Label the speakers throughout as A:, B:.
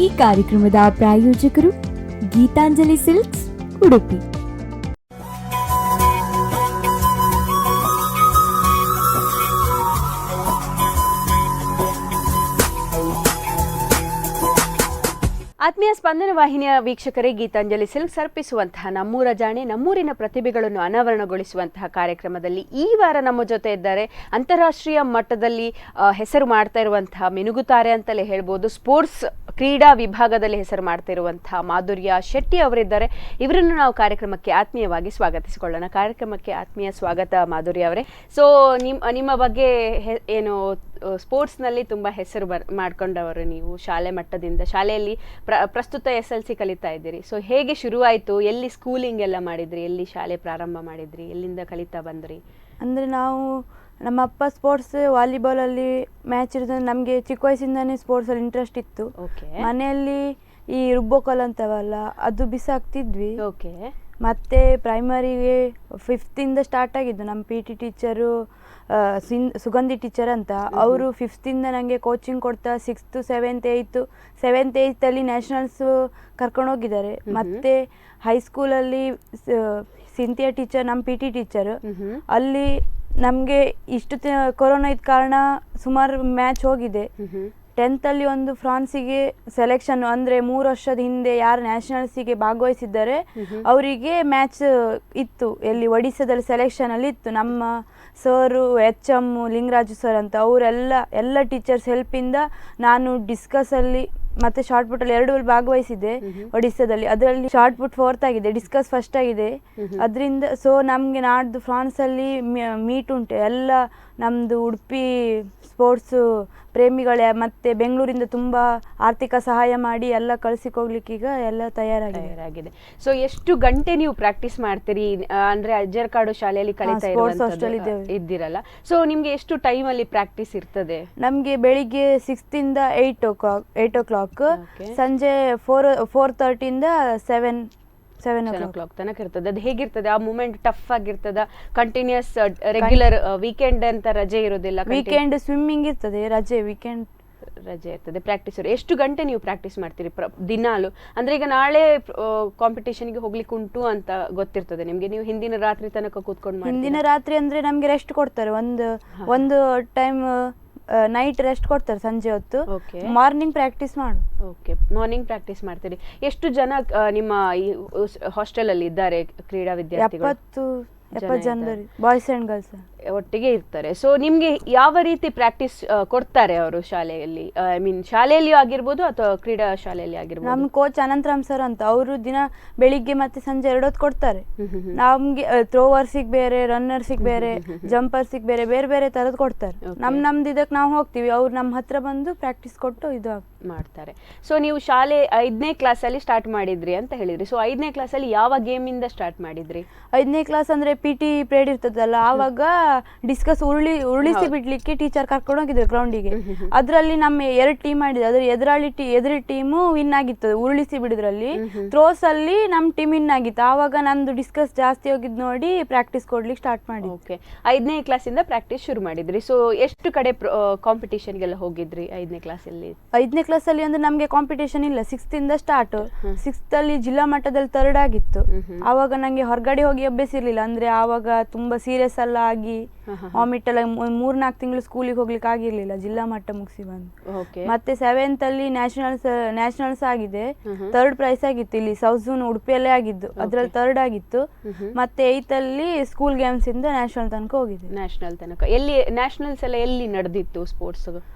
A: ಈ ಕಾರ್ಯಕ್ರಮದ ಪ್ರಾಯೋಜಕರು ಗೀತಾಂಜಲಿ ಸಿಲ್ಕ್ಸ್ ಉಡುಪಿ.
B: ಆತ್ಮೀಯ ಸ್ಪಂದನ ವಾಹಿನಿಯ ವೀಕ್ಷಕರೇ, ಗೀತಾಂಜಲಿ ಸಿಲ್ಕ್ಸ್ ಅರ್ಪಿಸುವಂತಹ ನಮ್ಮೂರ ಜಾಣೆ, ನಮ್ಮೂರಿನ ಪ್ರತಿಭೆಗಳನ್ನು ಅನಾವರಣಗೊಳಿಸುವಂತಹ ಕಾರ್ಯಕ್ರಮದಲ್ಲಿ ಈ ವಾರ ನಮ್ಮ ಜೊತೆ ಇದ್ದಾರೆ ಅಂತಾರಾಷ್ಟ್ರೀಯ ಮಟ್ಟದಲ್ಲಿ ಹೆಸರು ಮಾಡ್ತಾ ಇರುವಂತಹ, ಮಿನುಗುತ್ತಾರೆ ಅಂತಲೇ ಹೇಳ್ಬೋದು, ಸ್ಪೋರ್ಟ್ಸ್ ಕ್ರೀಡಾ ವಿಭಾಗದಲ್ಲಿ ಹೆಸರು ಮಾಡ್ತಾ ಇರುವಂತಹ ಮಾಧುರ್ಯ ಶೆಟ್ಟಿ ಅವರಿದ್ದಾರೆ. ಇವರನ್ನು ನಾವು ಕಾರ್ಯಕ್ರಮಕ್ಕೆ ಆತ್ಮೀಯವಾಗಿ ಸ್ವಾಗತಿಸಿಕೊಳ್ಳೋಣ. ಕಾರ್ಯಕ್ರಮಕ್ಕೆ ಆತ್ಮೀಯ ಸ್ವಾಗತ ಮಾಧುರ್ಯ ಅವರೇ. ಸೊ ನಿಮ್ಮ ಬಗ್ಗೆ ಏನು, ಸ್ಪೋರ್ಟ್ಸ್ನಲ್ಲಿ ತುಂಬ ಹೆಸರು ಮಾಡ್ಕೊಂಡವರು ನೀವು ಶಾಲೆ ಮಟ್ಟದಿಂದ. ಶಾಲೆಯಲ್ಲಿ ಪ್ರಸ್ತುತ SLC ಕಲಿತಾ ಇದ್ದೀರಿ. ಸೊ ಹೇಗೆ ಶುರುವಾಯಿತು? ಎಲ್ಲಿ ಸ್ಕೂಲಿಂಗ್ ಎಲ್ಲ ಮಾಡಿದ್ರಿ? ಎಲ್ಲಿ ಶಾಲೆ ಪ್ರಾರಂಭ ಮಾಡಿದ್ರಿ? ಎಲ್ಲಿಂದ ಕಲಿತಾ ಬಂದ್ರಿ?
C: ಅಂದರೆ ನಾವು, ನಮ್ಮ ಅಪ್ಪ ಸ್ಪೋರ್ಟ್ಸ್ ವಾಲಿಬಾಲಲ್ಲಿ ಮ್ಯಾಚ್ ಇರೋದ್ರೆ ನಮಗೆ ಚಿಕ್ಕ ವಯಸ್ಸಿಂದನೇ ಸ್ಪೋರ್ಟ್ಸಲ್ಲಿ ಇಂಟ್ರೆಸ್ಟ್ ಇತ್ತು. ಮನೆಯಲ್ಲಿ ಈ ರುಬ್ಬೋಕಲ್ ಅಂತವಲ್ಲ, ಅದು ಬಿಸಾಕ್ತಿದ್ವಿ. ಮತ್ತೆ ಪ್ರೈಮರಿಗೆ 5th ಸ್ಟಾರ್ಟ್ ಆಗಿದ್ದು. ನಮ್ಮ PT ಟೀಚರು ಸುಗಂಧಿ ಟೀಚರ್ ಅಂತ, ಅವರು 5th ನನಗೆ ಕೋಚಿಂಗ್ ಕೊಡ್ತಾ 6th 7th 8th ಅಲ್ಲಿ ನ್ಯಾಷನಲ್ಸ್ ಕರ್ಕೊಂಡೋಗಿದ್ದಾರೆ. ಮತ್ತೆ ಹೈಸ್ಕೂಲಲ್ಲಿ ಸಿಂಥಿಯಾ ಟೀಚರ್, ನಮ್ಮ PT ಟೀಚರ್, ಅಲ್ಲಿ ನಮಗೆ ಕೊರೋನಾ ಇದ್ದ ಕಾರಣ ಸುಮಾರು ಮ್ಯಾಚ್ ಹೋಗಿದೆ. 10th ಅಲ್ಲಿ ಒಂದು ಫ್ರಾನ್ಸಿಗೆ ಸೆಲೆಕ್ಷನ್, ಅಂದರೆ 3 ವರ್ಷದ ಹಿಂದೆ ಯಾರು ನ್ಯಾಷನಲ್ಸಿಗೆ ಭಾಗವಹಿಸಿದ್ದಾರೆ ಅವರಿಗೆ ಮ್ಯಾಚ್ ಇತ್ತು. ಎಲ್ಲಿ ಒಡಿಸ್ಸಾದಲ್ಲಿ ಸೆಲೆಕ್ಷನ್ ಅಲ್ಲಿ ಇತ್ತು. ನಮ್ಮ ಸರು HM ಲಿಂಗರಾಜು ಸರ್ ಅಂತ, ಅವರೆಲ್ಲ ಟೀಚರ್ಸ್ ಹೆಲ್ಪಿಂದ ನಾನು ಡಿಸ್ಕಸಲ್ಲಿ ಮತ್ತು ಶಾರ್ಟ್ ಪುಟ್ಟಲ್ಲಿ 2 ಭಾಗವಹಿಸಿದ್ದೆ ಒಡಿಸ್ಸಾದಲ್ಲಿ. ಅದರಲ್ಲಿ ಶಾರ್ಟ್ ಪುಟ್ 4th ಆಗಿದೆ, ಡಿಸ್ಕಸ್ ಫಸ್ಟ್ ಆಗಿದೆ. ಅದರಿಂದ ಸೊ ನಮಗೆ ನಾಡ್ದು ಫ್ರಾನ್ಸಲ್ಲಿ ಮೀಟ್ ಉಂಟು. ಎಲ್ಲ ನಮ್ಮದು ಉಡುಪಿ ಸ್ಪೋರ್ಟ್ಸು ಪ್ರೇಮಿಗಳೇ, ಮತ್ತು ಬೆಂಗಳೂರಿಂದ ತುಂಬ ಆರ್ಥಿಕ ಸಹಾಯ ಮಾಡಿ ಎಲ್ಲ ಕಳಿಸಿಕೊಡ್ಲಿಕ್ಕೆ ಈಗ ಎಲ್ಲ ತಯಾರಾಗಿದೆ.
B: ಸೊ ಎಷ್ಟು ಗಂಟೆ ನೀವು ಪ್ರಾಕ್ಟೀಸ್ ಮಾಡ್ತೀರಿ? ಅಂದರೆ ಅಜ್ಜರಕಾಡು ಶಾಲೆಯಲ್ಲಿ ಕಲಿತಾ ಇದ್ದೀರಲ್ಲ, ಸೊ ನಿಮಗೆ ಎಷ್ಟು ಟೈಮಲ್ಲಿ ಪ್ರಾಕ್ಟೀಸ್ ಇರ್ತದೆ?
C: ನಮಗೆ ಬೆಳಿಗ್ಗೆ 6 ಇಂದ 8 o'clock, ಸಂಜೆ 4:30 ಇಂದ 7
B: o'clock ತನಕ ಇರ್ತದೆ. ಅದು ಹೇಗಿರ್ತದೆ ಆ ಮೂಮೆಂಟ್? ಟಫ್ ಆಗಿರ್ತದ? ಕಂಟಿನ್ಯೂಸ್ ರೆಗ್ಯುಲರ್ ವೀಕೆಂಡ್ ಅಂತ ರಜೆ ಇರೋದಿಲ್ಲ?
C: ವೀಕೆಂಡ್ ಸ್ವಿಮ್ಮಿಂಗ್ ಇರ್ತದೆ, ವೀಕೆಂಡ್
B: ರಜೆ ಇರ್ತದೆ. ಪ್ರಾಕ್ಟೀಸ್ ಎಷ್ಟು ಗಂಟೆ ನೀವು ಪ್ರಾಕ್ಟೀಸ್ ಮಾಡ್ತೀರಿ ದಿನಾಲು? ಅಂದ್ರೆ ಈಗ ನಾಳೆ ಕಾಂಪಿಟೇಷನ್ಗೆ ಹೋಗ್ಲಿಕ್ಕೆ ಉಂಟು ಅಂತ ಗೊತ್ತಿರ್ತದೆ ನಿಮ್ಗೆ, ನೀವು ಹಿಂದಿನ ರಾತ್ರಿ ತನಕ ಕೂತ್ಕೊಂಡು?
C: ಹಿಂದಿನ ರಾತ್ರಿ ಅಂದ್ರೆ ನಮ್ಗೆ ರೆಸ್ಟ್ ಕೊಡ್ತಾರೆ. ಒಂದು ಟೈಮ್ ನೈಟ್ ರೆಸ್ಟ್ ಕೊಡ್ತಾರೆ ಸಂಜೆ ಹೊತ್ತು. ಮಾರ್ನಿಂಗ್ ಪ್ರಾಕ್ಟೀಸ್ ಮಾಡು.
B: ಮಾರ್ನಿಂಗ್ ಪ್ರಾಕ್ಟೀಸ್ ಮಾಡ್ತೀರಿ. ಎಷ್ಟು ಜನ ನಿಮ್ಮ ಹಾಸ್ಟೆಲ್ ಅಲ್ಲಿ ಇದ್ದಾರೆ ಕ್ರೀಡಾ ವಿದ್ಯಾರ್ಥಿಗಳು?
C: 70 ಜನ, ಬಾಯ್ಸ್ ಅಂಡ್ ಗರ್ಲ್ಸ್
B: ಒಟ್ಟಿಗೆ ಇರ್ತಾರೆ. ಸೊ ನಿಮ್ಗೆ ಯಾವ ರೀತಿ ಪ್ರಾಕ್ಟೀಸ್ ಕೊಡ್ತಾರೆ ಅವರು ಶಾಲೆಯಲ್ಲಿ? ಐ ಮೀನ್ ಶಾಲೆಯಲ್ಲಿ ಆಗಿರ್ಬೋದು ಅಥವಾ ಕ್ರೀಡಾ ಶಾಲೆಯಲ್ಲಿ ಆಗಿರ್ಬೋದು?
C: ನಮ್ಮ ಕೋಚ್ ಅನಂತರಾಮ್ ಸರ್ ಅಂತ, ಅವರು ದಿನ ಬೆಳಿಗ್ಗೆ ಮತ್ತೆ ಸಂಜೆ 2 ಹೊತ್ತು ಕೊಡ್ತಾರೆ. ನಮ್ಗೆ ಥ್ರೋವರ್ಸಿಗೆ ಬೇರೆ, ರನ್ನರ್ಸಿಗೆ ಬೇರೆ, ಜಂಪರ್ಸಿಗೆ ಬೇರೆ ಬೇರೆ ಬೇರೆ ತರದ್ ಕೊಡ್ತಾರೆ. ನಮ್ದು ಇದಕ್ಕೆ ನಾವು ಹೋಗ್ತೀವಿ, ಅವ್ರು ನಮ್ಮ ಹತ್ರ ಬಂದು ಪ್ರಾಕ್ಟೀಸ್ ಕೊಟ್ಟು ಇದು
B: ಮಾಡ್ತಾರೆ. ಸೊ ನೀವು ಶಾಲೆ 5ನೇ ಕ್ಲಾಸಲ್ಲಿ ಸ್ಟಾರ್ಟ್ ಮಾಡಿದ್ರಿ ಅಂತ ಹೇಳಿದ್ರಿ. ಸೊ 5ನೇ ಕ್ಲಾಸಲ್ಲಿ ಯಾವ ಗೇಮ್ ಇಂದ ಸ್ಟಾರ್ಟ್ ಮಾಡಿದ್ರಿ?
C: 5ನೇ ಕ್ಲಾಸ್ ಅಂದ್ರೆ PT ಪೀರಿಯಡ್ ಇರ್ತದಲ್ಲ, ಆವಾಗ ಡಿಸ್ಕಸ್ ಉರುಳಿಸಿ ಬಿಡ್ಲಿಕ್ಕೆ ಟೀಚರ್ ಕರ್ಕೊಂಡು ಹೋಗಿದ್ರು ಗ್ರೌಂಡಿಗೆ. ಅದರಲ್ಲಿ ನಮ್ಮ 2 ಟೀಮ್ ಮಾಡಿದ್ರು. ಅದ್ರ ಎದುರು ಟೀಮು ವಿನ್ ಆಗಿತ್ತು ಉರುಳಿಸಿ ಬಿಡಿದ್ರಲ್ಲಿ. ಥ್ರೋಸ್ ಅಲ್ಲಿ ನಮ್ಮ ಟೀಮ್ ವಿನ್ ಆಗಿತ್ತು. ಆವಾಗ ನಂದು ಡಿಸ್ಕಸ್ ಜಾಸ್ತಿ ಹೋಗಿದ್ ನೋಡಿ ಪ್ರಾಕ್ಟೀಸ್ ಕೊಡ್ಲಿಕ್ಕೆ ಸ್ಟಾರ್ಟ್ ಮಾಡಿ.
B: 5ನೇ ಕ್ಲಾಸಿಂದ ಪ್ರಾಕ್ಟೀಸ್ ಶುರು ಮಾಡಿದ್ರಿ. ಸೊ ಎಷ್ಟು ಕಡೆ ಕಾಂಪಿಟೇಷನ್ಗೆಲ್ಲ ಹೋಗಿದ್ರಿ 5ನೇ ಕ್ಲಾಸಲ್ಲಿ?
C: 5ನೇ ಕ್ಲಾಸಲ್ಲಿ ಅಂದ್ರೆ ನಮ್ಗೆ ಕಾಂಪಿಟೇಷನ್ ಇಲ್ಲ. 6th ಇಂದ ಸ್ಟಾರ್ಟ್. 6th ಅಲ್ಲಿ ಜಿಲ್ಲಾ ಮಟ್ಟದಲ್ಲಿ 3rd ಆಗಿತ್ತು. ಆವಾಗ ನಂಗೆ ಹೊರಗಡೆ ಹೋಗಿ ಅಭ್ಯಾಸ ಇರ್ಲಿಲ್ಲ. ಅಂದ್ರೆ ಆವಾಗ ತುಂಬಾ ಸೀರಿಯಸ್ ಎಲ್ಲ ಆಗಿ ವಾಮಿಟ್ ಎಲ್ಲ 3-4 ತಿಂಗಳು ಸ್ಕೂಲಿಗೆ ಹೋಗ್ಲಿಕ್ಕೆ ಆಗಿರ್ಲಿಲ್ಲ, ಜಿಲ್ಲಾ ಮಟ್ಟ ಮುಗಿಸಿ ಬಂದು. ಮತ್ತೆ 7th ಅಲ್ಲಿ ನ್ಯಾಷನಲ್ಸ್ ಆಗಿದೆ, 3rd ಪ್ರೈಸ್ ಆಗಿತ್ತು. ಇಲ್ಲಿ ಸೌತ್ ಝೋನ್ ಉಡುಪಿಯಲ್ಲೇ ಆಗಿದ್ದು, ಅದ್ರಲ್ಲಿ 3rd ಆಗಿತ್ತು. ಮತ್ತೆ 8th ಅಲ್ಲಿ ಸ್ಕೂಲ್ ಗೇಮ್ಸ್ ಇಂದ ನ್ಯಾಷನಲ್ ತನಕ ಹೋಗಿದೆ.
B: ನ್ಯಾಷನಲ್ ತನಕ ಎಲ್ಲಿ ನ್ಯಾಷನಲ್ಸ್ ಎಲ್ಲ ಎಲ್ಲಿ ನಡೆದಿತ್ತು ಸ್ಪೋರ್ಟ್ಸ್?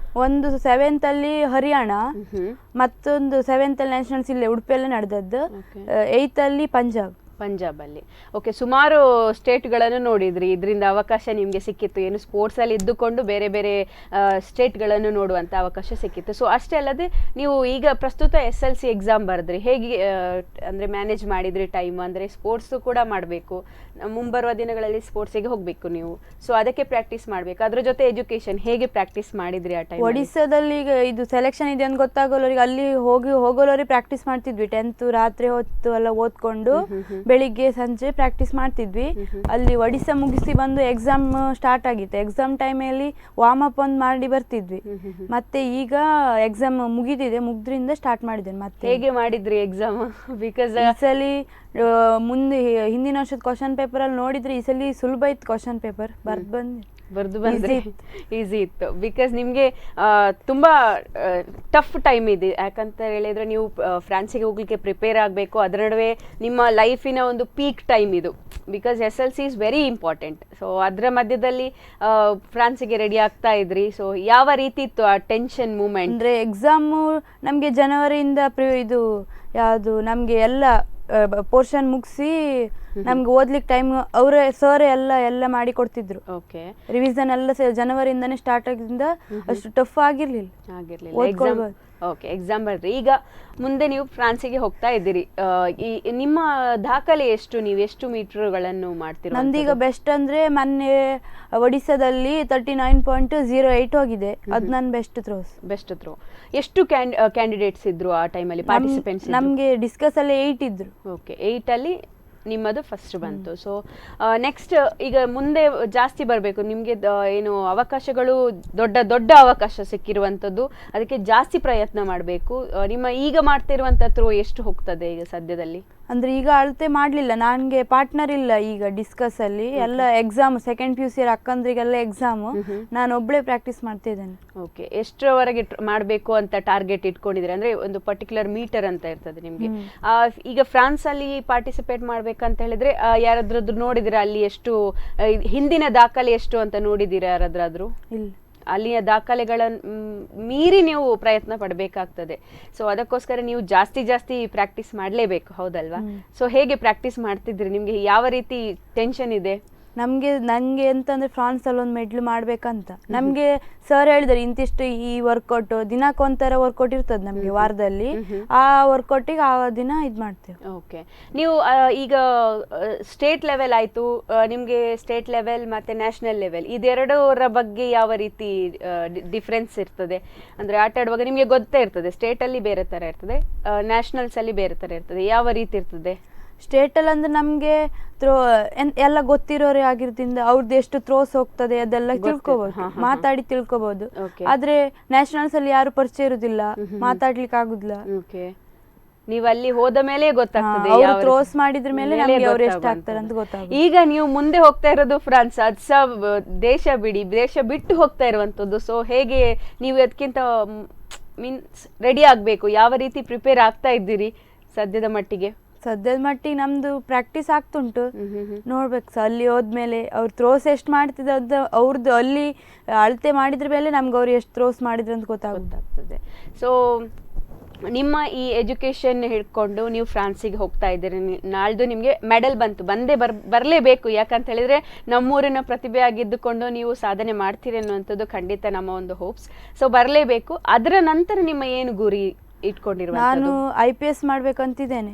C: ಒಂದು 7th ಅಲ್ಲಿ ಹರಿಯಾಣ, ಮತ್ತೊಂದು 7th ಅಲ್ಲಿ ನ್ಯಾಷನಲ್ಸ್ ಇಲ್ಲೇ ಉಡುಪಿಯಲ್ಲೇ ನಡೆದದ್ದು. 8th ಅಲ್ಲಿ
B: ಪಂಜಾಬ್ ಅಲ್ಲಿ. ಸುಮಾರು ಸ್ಟೇಟ್ಗಳನ್ನು ನೋಡಿದ್ರಿ, ಇದರಿಂದ ಅವಕಾಶ ನಿಮಗೆ ಸಿಕ್ಕಿತ್ತು. ಏನು ಸ್ಪೋರ್ಟ್ಸ್ ಅಲ್ಲಿ ಇದ್ದುಕೊಂಡು ಬೇರೆ ಬೇರೆ ಸ್ಟೇಟ್ಗಳನ್ನು ನೋಡುವಂತ ಅವಕಾಶ ಸಿಕ್ಕಿತ್ತು. ಸೊ ಅಷ್ಟೇ ಅಲ್ಲದೆ ನೀವು ಈಗ ಪ್ರಸ್ತುತ SLC ಎಕ್ಸಾಮ್ ಬರೆದ್ರಿ. ಹೇಗೆ ಅಂದ್ರೆ ಮ್ಯಾನೇಜ್ ಮಾಡಿದ್ರಿ ಟೈಮ್? ಅಂದ್ರೆ ಸ್ಪೋರ್ಟ್ಸ್ ಕೂಡ ಮಾಡಬೇಕು, ಮುಂಬರುವ ದಿನಗಳಲ್ಲಿ ಸ್ಪೋರ್ಟ್ಸಿಗೆ ಹೋಗ್ಬೇಕು ನೀವು. ಸೊ ಅದಕ್ಕೆ ಪ್ರಾಕ್ಟೀಸ್ ಮಾಡ್ಬೇಕು, ಅದ್ರ ಜೊತೆ ಎಜುಕೇಶನ್. ಹೇಗೆ ಪ್ರಾಕ್ಟೀಸ್ ಮಾಡಿದ್ರಿ ಆ ಟೈಮ್?
C: ಒಡಿಸ್ಸಾದಲ್ಲಿ ಈಗ ಇದು ಸೆಲೆಕ್ಷನ್ ಇದೆ ಅಂತ ಗೊತ್ತಾಗೋರಿಗೆ ಅಲ್ಲಿ ಹೋಗೋರಿಗೆ ಪ್ರಾಕ್ಟೀಸ್ ಮಾಡ್ತಿದ್ವಿ. 10th ರಾತ್ರಿ ಹೊತ್ತು ಎಲ್ಲ ಓದ್ಕೊಂಡು ಬೆಳಿಗ್ಗೆ ಸಂಜೆ ಪ್ರಾಕ್ಟೀಸ್ ಮಾಡ್ತಿದ್ವಿ. ಅಲ್ಲಿ ಒಡಿಸ್ಸಾ ಮುಗಿಸಿ ಬಂದು ಎಕ್ಸಾಮ್ ಸ್ಟಾರ್ಟ್ ಆಗಿತ್ತು. ಎಕ್ಸಾಮ್ ಟೈಮಲ್ಲಿ ವಾರ್ಮ್ ಅಪ್ ಒಂದು ಮಾಡಿ ಬರ್ತಿದ್ವಿ. ಮತ್ತೆ ಈಗ ಎಕ್ಸಾಮ್ ಮುಗಿದ್ರಿಂದ ಸ್ಟಾರ್ಟ್ ಮಾಡಿದ್ದೇನೆ. ಮತ್ತೆ
B: ಹೇಗೆ ಮಾಡಿದ್ರಿ ಎಕ್ಸಾಮ್? ಬಿಕಾಸ್
C: ಈ ಸಲ ಮುಂದೆ ಹಿಂದಿನ ವರ್ಷದ ಕ್ವಶನ್ ಪೇಪರ್ ಅಲ್ಲಿ ನೋಡಿದ್ರೆ ಈ ಸಲ ಸುಲಭ ಇತ್ತು ಕ್ವಶನ್ ಪೇಪರ್.
B: ಬರ್ದು ಬಂದ್ರೆ ಈಸಿ ಇತ್ತು. ಬಿಕಾಸ್ ನಿಮಗೆ ತುಂಬ ಟಫ್ ಟೈಮ್ ಇದೆ. ಯಾಕಂತ ಹೇಳಿದ್ರೆ ನೀವು ಫ್ರಾನ್ಸಿಗೆ ಹೋಗ್ಲಿಕ್ಕೆ ಪ್ರಿಪೇರ್ ಆಗಬೇಕು, ಅದರ ನಡುವೆ ನಿಮ್ಮ ಲೈಫಿನ ಒಂದು ಪೀಕ್ ಟೈಮ್ ಇದು. Because SLC is very important. So ಅದರ ಮಧ್ಯದಲ್ಲಿ ಫ್ರಾನ್ಸಿಗೆ ರೆಡಿ ಆಗ್ತಾ ಇದ್ರಿ. ಸೊ ಯಾವ ರೀತಿ ಇತ್ತು ಆ ಟೆನ್ಷನ್ ಮೂಮೆಂಟ್?
C: ಅಂದರೆ ಎಕ್ಸಾಮು ನಮಗೆ ಜನವರಿಯಿಂದ ಇದು ಯಾವುದು ನಮಗೆ ಎಲ್ಲ ಪೋರ್ಷನ್ ಮುಗಿಸಿ ನಮ್ಗೆ ಓದ್ಲಿಕ್ಕೆ ಟೈಮ್ ಅವರೇ ಸರ್ ಎಲ್ಲ ಮಾಡಿ ಕೊಡ್ತಿದ್ರು.
B: ಓಕೆ,
C: ರಿವಿಷನ್ ಎಲ್ಲ ಜನವರಿಯಿಂದಾನೇ ಸ್ಟಾರ್ಟ್ ಆಗಿದ್ದರಿಂದ ಅಷ್ಟು ಟಫ್ ಆಗಿರ್ಲಿಲ್ಲ.
B: ಓಕೆ, ಎಕ್ಸಾಮ್ ಬರ್ರಿ. ಈಗ ಮುಂದೆ ನೀವು ಫ್ರಾನ್ಸಿಗೆ ಹೋಗ್ತಾ ಇದ್ದೀರಿ. ನಿಮ್ಮ ದಾಖಲೆ ಎಷ್ಟು? ನೀವು ಎಷ್ಟು ಮೀಟರ್ಗಳನ್ನು ಮಾಡ್ತೀರಾ?
C: ನಂದೀಗ ಬೆಸ್ಟ್ ಅಂದ್ರೆ ಮೊನ್ನೆ ಒಡಿಸ್ಸಾದಲ್ಲಿ 39.08 ಹೋಗಿದೆ. ಅದು ನನ್ನ ಬೆಸ್ಟ್ ಥ್ರೋ.
B: ಎಷ್ಟು ಕ್ಯಾಂಡಿಡೇಟ್ಸ್ ಇದ್ರು ಆ ಟೈಮಲ್ಲಿ, ಪಾರ್ಟಿಸಿಪೆಂಟ್ಸ್?
C: ನಮಗೆ ಡಿಸ್ಕಸ್ ಅಲ್ಲಿ 8 ಇದ್ರು.
B: ಓಕೆ, 8 ಅಲ್ಲಿ ನಿಮ್ಮದು ಫಸ್ಟ್ ಬಂತು. ಸೊ ನೆಕ್ಸ್ಟ್ ಈಗ ಮುಂದೆ ಜಾಸ್ತಿ ಬರಬೇಕು ನಿಮಗೆ, ಏನು ಅವಕಾಶಗಳು ದೊಡ್ಡ ಅವಕಾಶ ಸಿಕ್ಕಿರುವಂಥದ್ದು, ಅದಕ್ಕೆ ಜಾಸ್ತಿ ಪ್ರಯತ್ನ ಮಾಡಬೇಕು. ನಿಮ್ಮ ಈಗ ಮಾಡ್ತಿರುವಂಥ ಥ್ರೋ ಎಷ್ಟು ಹೋಗ್ತದೆ ಈಗ ಸದ್ಯದಲ್ಲಿ?
C: ಅಂದ್ರೆ ಈಗ ಅಳತೆ ಮಾಡಲಿಲ್ಲ, ನನಗೆ ಪಾರ್ಟ್ನರ್ ಇಲ್ಲ ಈಗ ಡಿಸ್ಕಸ್ ಅಲ್ಲಿ. ಎಲ್ಲ ಎಕ್ಸಾಮ್ ಸೆಕೆಂಡ್ PUC ಅಕ್ಕಂದ್ರಿಗೆಲ್ಲ ಎಕ್ಸಾಮ್, ನಾನು ಒಬ್ಬಳೇ ಪ್ರಾಕ್ಟೀಸ್ ಮಾಡ್ತಾ ಇದ್ದೇನೆ.
B: ಓಕೆ, ಎಷ್ಟರವರೆಗೆ ಮಾಡಬೇಕು ಅಂತ ಟಾರ್ಗೆಟ್ ಇಟ್ಕೊಂಡಿದ್ರೆ? ಅಂದ್ರೆ ಒಂದು ಪರ್ಟಿಕ್ಯುಲರ್ ಮೀಟರ್ ಅಂತ ಇರ್ತದೆ ನಿಮಗೆ. ಈಗ ಫ್ರಾನ್ಸ್ ಅಲ್ಲಿ ಪಾರ್ಟಿಸಿಪೇಟ್ ಮಾಡ್ಬೇಕಂತ ಹೇಳಿದ್ರೆ ಯಾರಾದ್ರೂ ನೋಡಿದಿರಾ ಅಲ್ಲಿ ಎಷ್ಟು ಹಿಂದಿನ ದಾಖಲೆ ಎಷ್ಟು ಅಂತ ನೋಡಿದಿರಾ ಯಾರಾದ್ರೂ?
C: ಇಲ್ಲ,
B: ಅಲ್ಲಿಯ ದಾಖಲೆಗಳನ್ನು ಮೀರಿ ನೀವು ಪ್ರಯತ್ನ ಪಡಬೇಕಾಗ್ತದೆ. ಸೊ ಅದಕ್ಕೋಸ್ಕರ ನೀವು ಜಾಸ್ತಿ ಪ್ರಾಕ್ಟೀಸ್ ಮಾಡಲೇಬೇಕು, ಹೌದಲ್ವಾ? ಸೊ ಹೇಗೆ ಪ್ರಾಕ್ಟೀಸ್ ಮಾಡ್ತಿದ್ರಿ? ನಿಮ್ಗೆ ಯಾವ ರೀತಿ ಟೆನ್ಷನ್ ಇದೆ?
C: ನಂಗೆ ಎಂತಂದ್ರೆ ಫ್ರಾನ್ಸ್ ಅಲ್ಲಿ ಒಂದು ಮೆಡ್ಲ್ ಮಾಡ್ಬೇಕಂತ ನಮ್ಗೆ ಸರ್ ಹೇಳಿದಾರೆ. ಇಂತಿಷ್ಟು ಈ ವರ್ಕೌಟ್ ದಿನಕ್ಕೊಂಥರ ವರ್ಕೌಟ್ ಇರ್ತದೆ ನಮ್ಗೆ ವಾರದಲ್ಲಿ. ಆ ವರ್ಕೌಟಿಗೆ ಆ ದಿನ ಇದು ಮಾಡ್ತೇವೆ.
B: ಓಕೆ, ನೀವು ಈಗ ಸ್ಟೇಟ್ ಲೆವೆಲ್ ಆಯ್ತು, ನಿಮ್ಗೆ ಸ್ಟೇಟ್ ಲೆವೆಲ್ ಮತ್ತೆ ನ್ಯಾಷನಲ್ ಲೆವೆಲ್ ಇದೆರಡರ ಬಗ್ಗೆ ಯಾವ ರೀತಿ ಡಿಫ್ರೆನ್ಸ್ ಇರ್ತದೆ? ಅಂದ್ರೆ ಆಟ ಆಡುವಾಗ ನಿಮ್ಗೆ ಗೊತ್ತೇ ಇರ್ತದೆ, ಸ್ಟೇಟ್ ಅಲ್ಲಿ ಬೇರೆ ತರ ಇರ್ತದೆ, ನ್ಯಾಷನಲ್ಸ್ ಅಲ್ಲಿ ಬೇರೆ ತರ ಇರ್ತದೆ. ಯಾವ ರೀತಿ ಇರ್ತದೆ?
C: ಸ್ಟೇಟಲ್ಲಿ ಅಂದ್ರೆ ನಮಗೆ ಎಲ್ಲ ಗೊತ್ತಿರೋರೇ ಆಗಿರೋದ್ರಿಂದ ಅವ್ರದ್ದು ಎಷ್ಟು ಥ್ರೋಸ್ ಹೋಗ್ತದೆ ಅದೆಲ್ಲ ತಿಳ್ಕೊಬಹುದು, ಮಾತಾಡಿ ತಿಳ್ಕೊಬಹುದು. ಆದ್ರೆ ನ್ಯಾಷನಲ್ಸ್ ಅಲ್ಲಿ ಯಾರು ಪರಿಚಯ ಇರುದಿಲ್ಲ, ಮಾತಾಡ್ಲಿಕ್ಕೆ ಆಗುದಿಲ್ಲ.
B: ನೀವು ಅಲ್ಲಿ ಹೋದ ಮೇಲೆ ಗೊತ್ತಾಗ್ತದೆ,
C: ಥ್ರೋಸ್ ಮಾಡಿದ್ರ ಮೇಲೆ ಅವ್ರು ಎಷ್ಟು ಆಗ್ತಾರೆ ಅಂತ ಗೊತ್ತಾಗ್ತದೆ.
B: ಈಗ ನೀವು ಮುಂದೆ ಹೋಗ್ತಾ ಇರೋದು ಫ್ರಾನ್ಸ್, ಅದ್ ದೇಶ ಬಿಟ್ಟು ಹೋಗ್ತಾ ಇರುವಂತದ್ದು. ಸೊ ಹೇಗೆ ನೀವು ಅದಕ್ಕಿಂತ ಮೀನ್ಸ್ ರೆಡಿ ಆಗ್ಬೇಕು? ಯಾವ ರೀತಿ ಪ್ರಿಪೇರ್ ಆಗ್ತಾ ಇದ್ದೀರಿ ಸದ್ಯದ ಮಟ್ಟಿಗೆ?
C: ನಮ್ದು ಪ್ರಾಕ್ಟೀಸ್ ಆಗ್ತುಂಟು, ನೋಡ್ಬೇಕು. ಅಲ್ಲಿ ಹೋದ್ಮೇಲೆ ಅವ್ರು ಥ್ರೋಸ್ ಎಷ್ಟು ಮಾಡ್ತಿದ್ದ ಅವ್ರದ್ದು ಅಲ್ಲಿ ಅಳತೆ ಮಾಡಿದ್ರ ಮೇಲೆ ನಮ್ಗೆ ಅವ್ರು ಎಷ್ಟು ಥ್ರೋಸ್ ಮಾಡಿದ್ರು ಅಂತ ಗೊತ್ತಾಗ್ತದೆ.
B: ಸೊ ನಿಮ್ಮ ಈ ಎಜುಕೇಶನ್ ಹಿಡ್ಕೊಂಡು ನೀವು ಫ್ರಾನ್ಸಿಗೆ ಹೋಗ್ತಾ ಇದ್ದೀರಿ. ನಾಳ್ದು ನಿಮಗೆ ಮೆಡಲ್ ಬರಲೇಬೇಕು. ಯಾಕಂತ ಹೇಳಿದ್ರೆ ನಮ್ಮೂರಿನ ಪ್ರತಿಭೆ ಆಗಿದ್ದುಕೊಂಡು ನೀವು ಸಾಧನೆ ಮಾಡ್ತೀರಿ ಅನ್ನುವಂಥದ್ದು ಖಂಡಿತ ನಮ್ಮ ಒಂದು ಹೋಪ್ಸ್. ಸೊ ಬರಲೇಬೇಕು. ಅದರ ನಂತರ ನಿಮ್ಮ ಏನು ಗುರಿ ಇಟ್ಕೊಂಡಿರುವ?
C: ನಾನು IPS ಮಾಡ್ಬೇಕಂತಿದ್ದೇನೆ.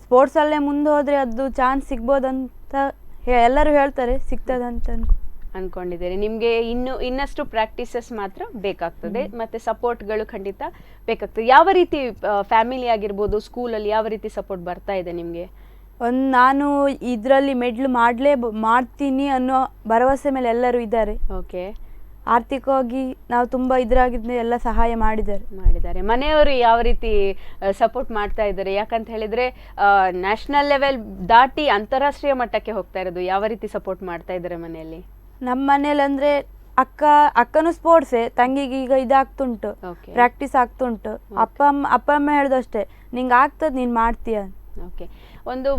C: ಸ್ಪೋರ್ಟ್ಸ್ ಅಲ್ಲೇ ಮುಂದೆ ಹೋದ್ರೆ ಅದು ಚಾನ್ಸ್ ಸಿಗ್ಬೋದಂತ ಎಲ್ಲರೂ ಹೇಳ್ತಾರೆ, ಸಿಗ್ತದಂತ
B: ಅನ್ಕೊಂಡಿದ್ದೇನೆ. ನಿಮ್ಗೆ ಇನ್ನಷ್ಟು ಪ್ರಾಕ್ಟೀಸಸ್ ಮಾತ್ರ ಬೇಕಾಗ್ತದೆ, ಮತ್ತೆ ಸಪೋರ್ಟ್ಗಳು ಖಂಡಿತ ಬೇಕಾಗ್ತದೆ. ಯಾವ ರೀತಿ ಫ್ಯಾಮಿಲಿ ಆಗಿರ್ಬೋದು, ಸ್ಕೂಲಲ್ಲಿ ಯಾವ ರೀತಿ ಸಪೋರ್ಟ್ ಬರ್ತಾ ಇದೆ ನಿಮ್ಗೆ?
C: ನಾನು ಇದರಲ್ಲಿ ಮೆಡ್ಲ್ ಮಾಡ್ತೀನಿ ಅನ್ನೋ ಭರವಸೆ ಮೇಲೆ ಎಲ್ಲರೂ ಇದ್ದಾರೆ.
B: ಓಕೆ,
C: ಆರ್ಥಿಕವಾಗಿ ನಾವು ತುಂಬಾ ಇದ್ರಾಗಿದ್ದ ಎಲ್ಲ ಸಹಾಯ ಮಾಡಿದ್ದಾರೆ.
B: ಮನೆಯವರು ಯಾವ ರೀತಿ ಸಪೋರ್ಟ್ ಮಾಡ್ತಾ ಇದ್ದಾರೆ? ಯಾಕಂತ ಹೇಳಿದ್ರೆ ನ್ಯಾಷನಲ್ ಲೆವೆಲ್ ದಾಟಿ ಅಂತಾರಾಷ್ಟ್ರೀಯ ಮಟ್ಟಕ್ಕೆ ಹೋಗ್ತಾ ಇರೋದು. ಯಾವ ರೀತಿ ಸಪೋರ್ಟ್ ಮಾಡ್ತಾ ಇದ್ದಾರೆ ಮನೆಯಲ್ಲಿ?
C: ನಮ್ಮ ಮನೇಲಿ ಅಂದ್ರೆ ಅಕ್ಕನು ಸ್ಪೋರ್ಟ್ಸೇ, ತಂಗಿಗೆ ಈಗ ಇದಾಗ್ತುಂಟು, ಪ್ರಾಕ್ಟೀಸ್ ಆಗ್ತುಂಟು. ಅಪ್ಪ ಅಮ್ಮ ಹೇಳ್ದಷ್ಟೇ, ನಿಂಗೆ ಆಗ್ತದ, ನೀನ್ ಮಾಡ್ತೀಯ.
B: ಓಕೆ, ಒಂದು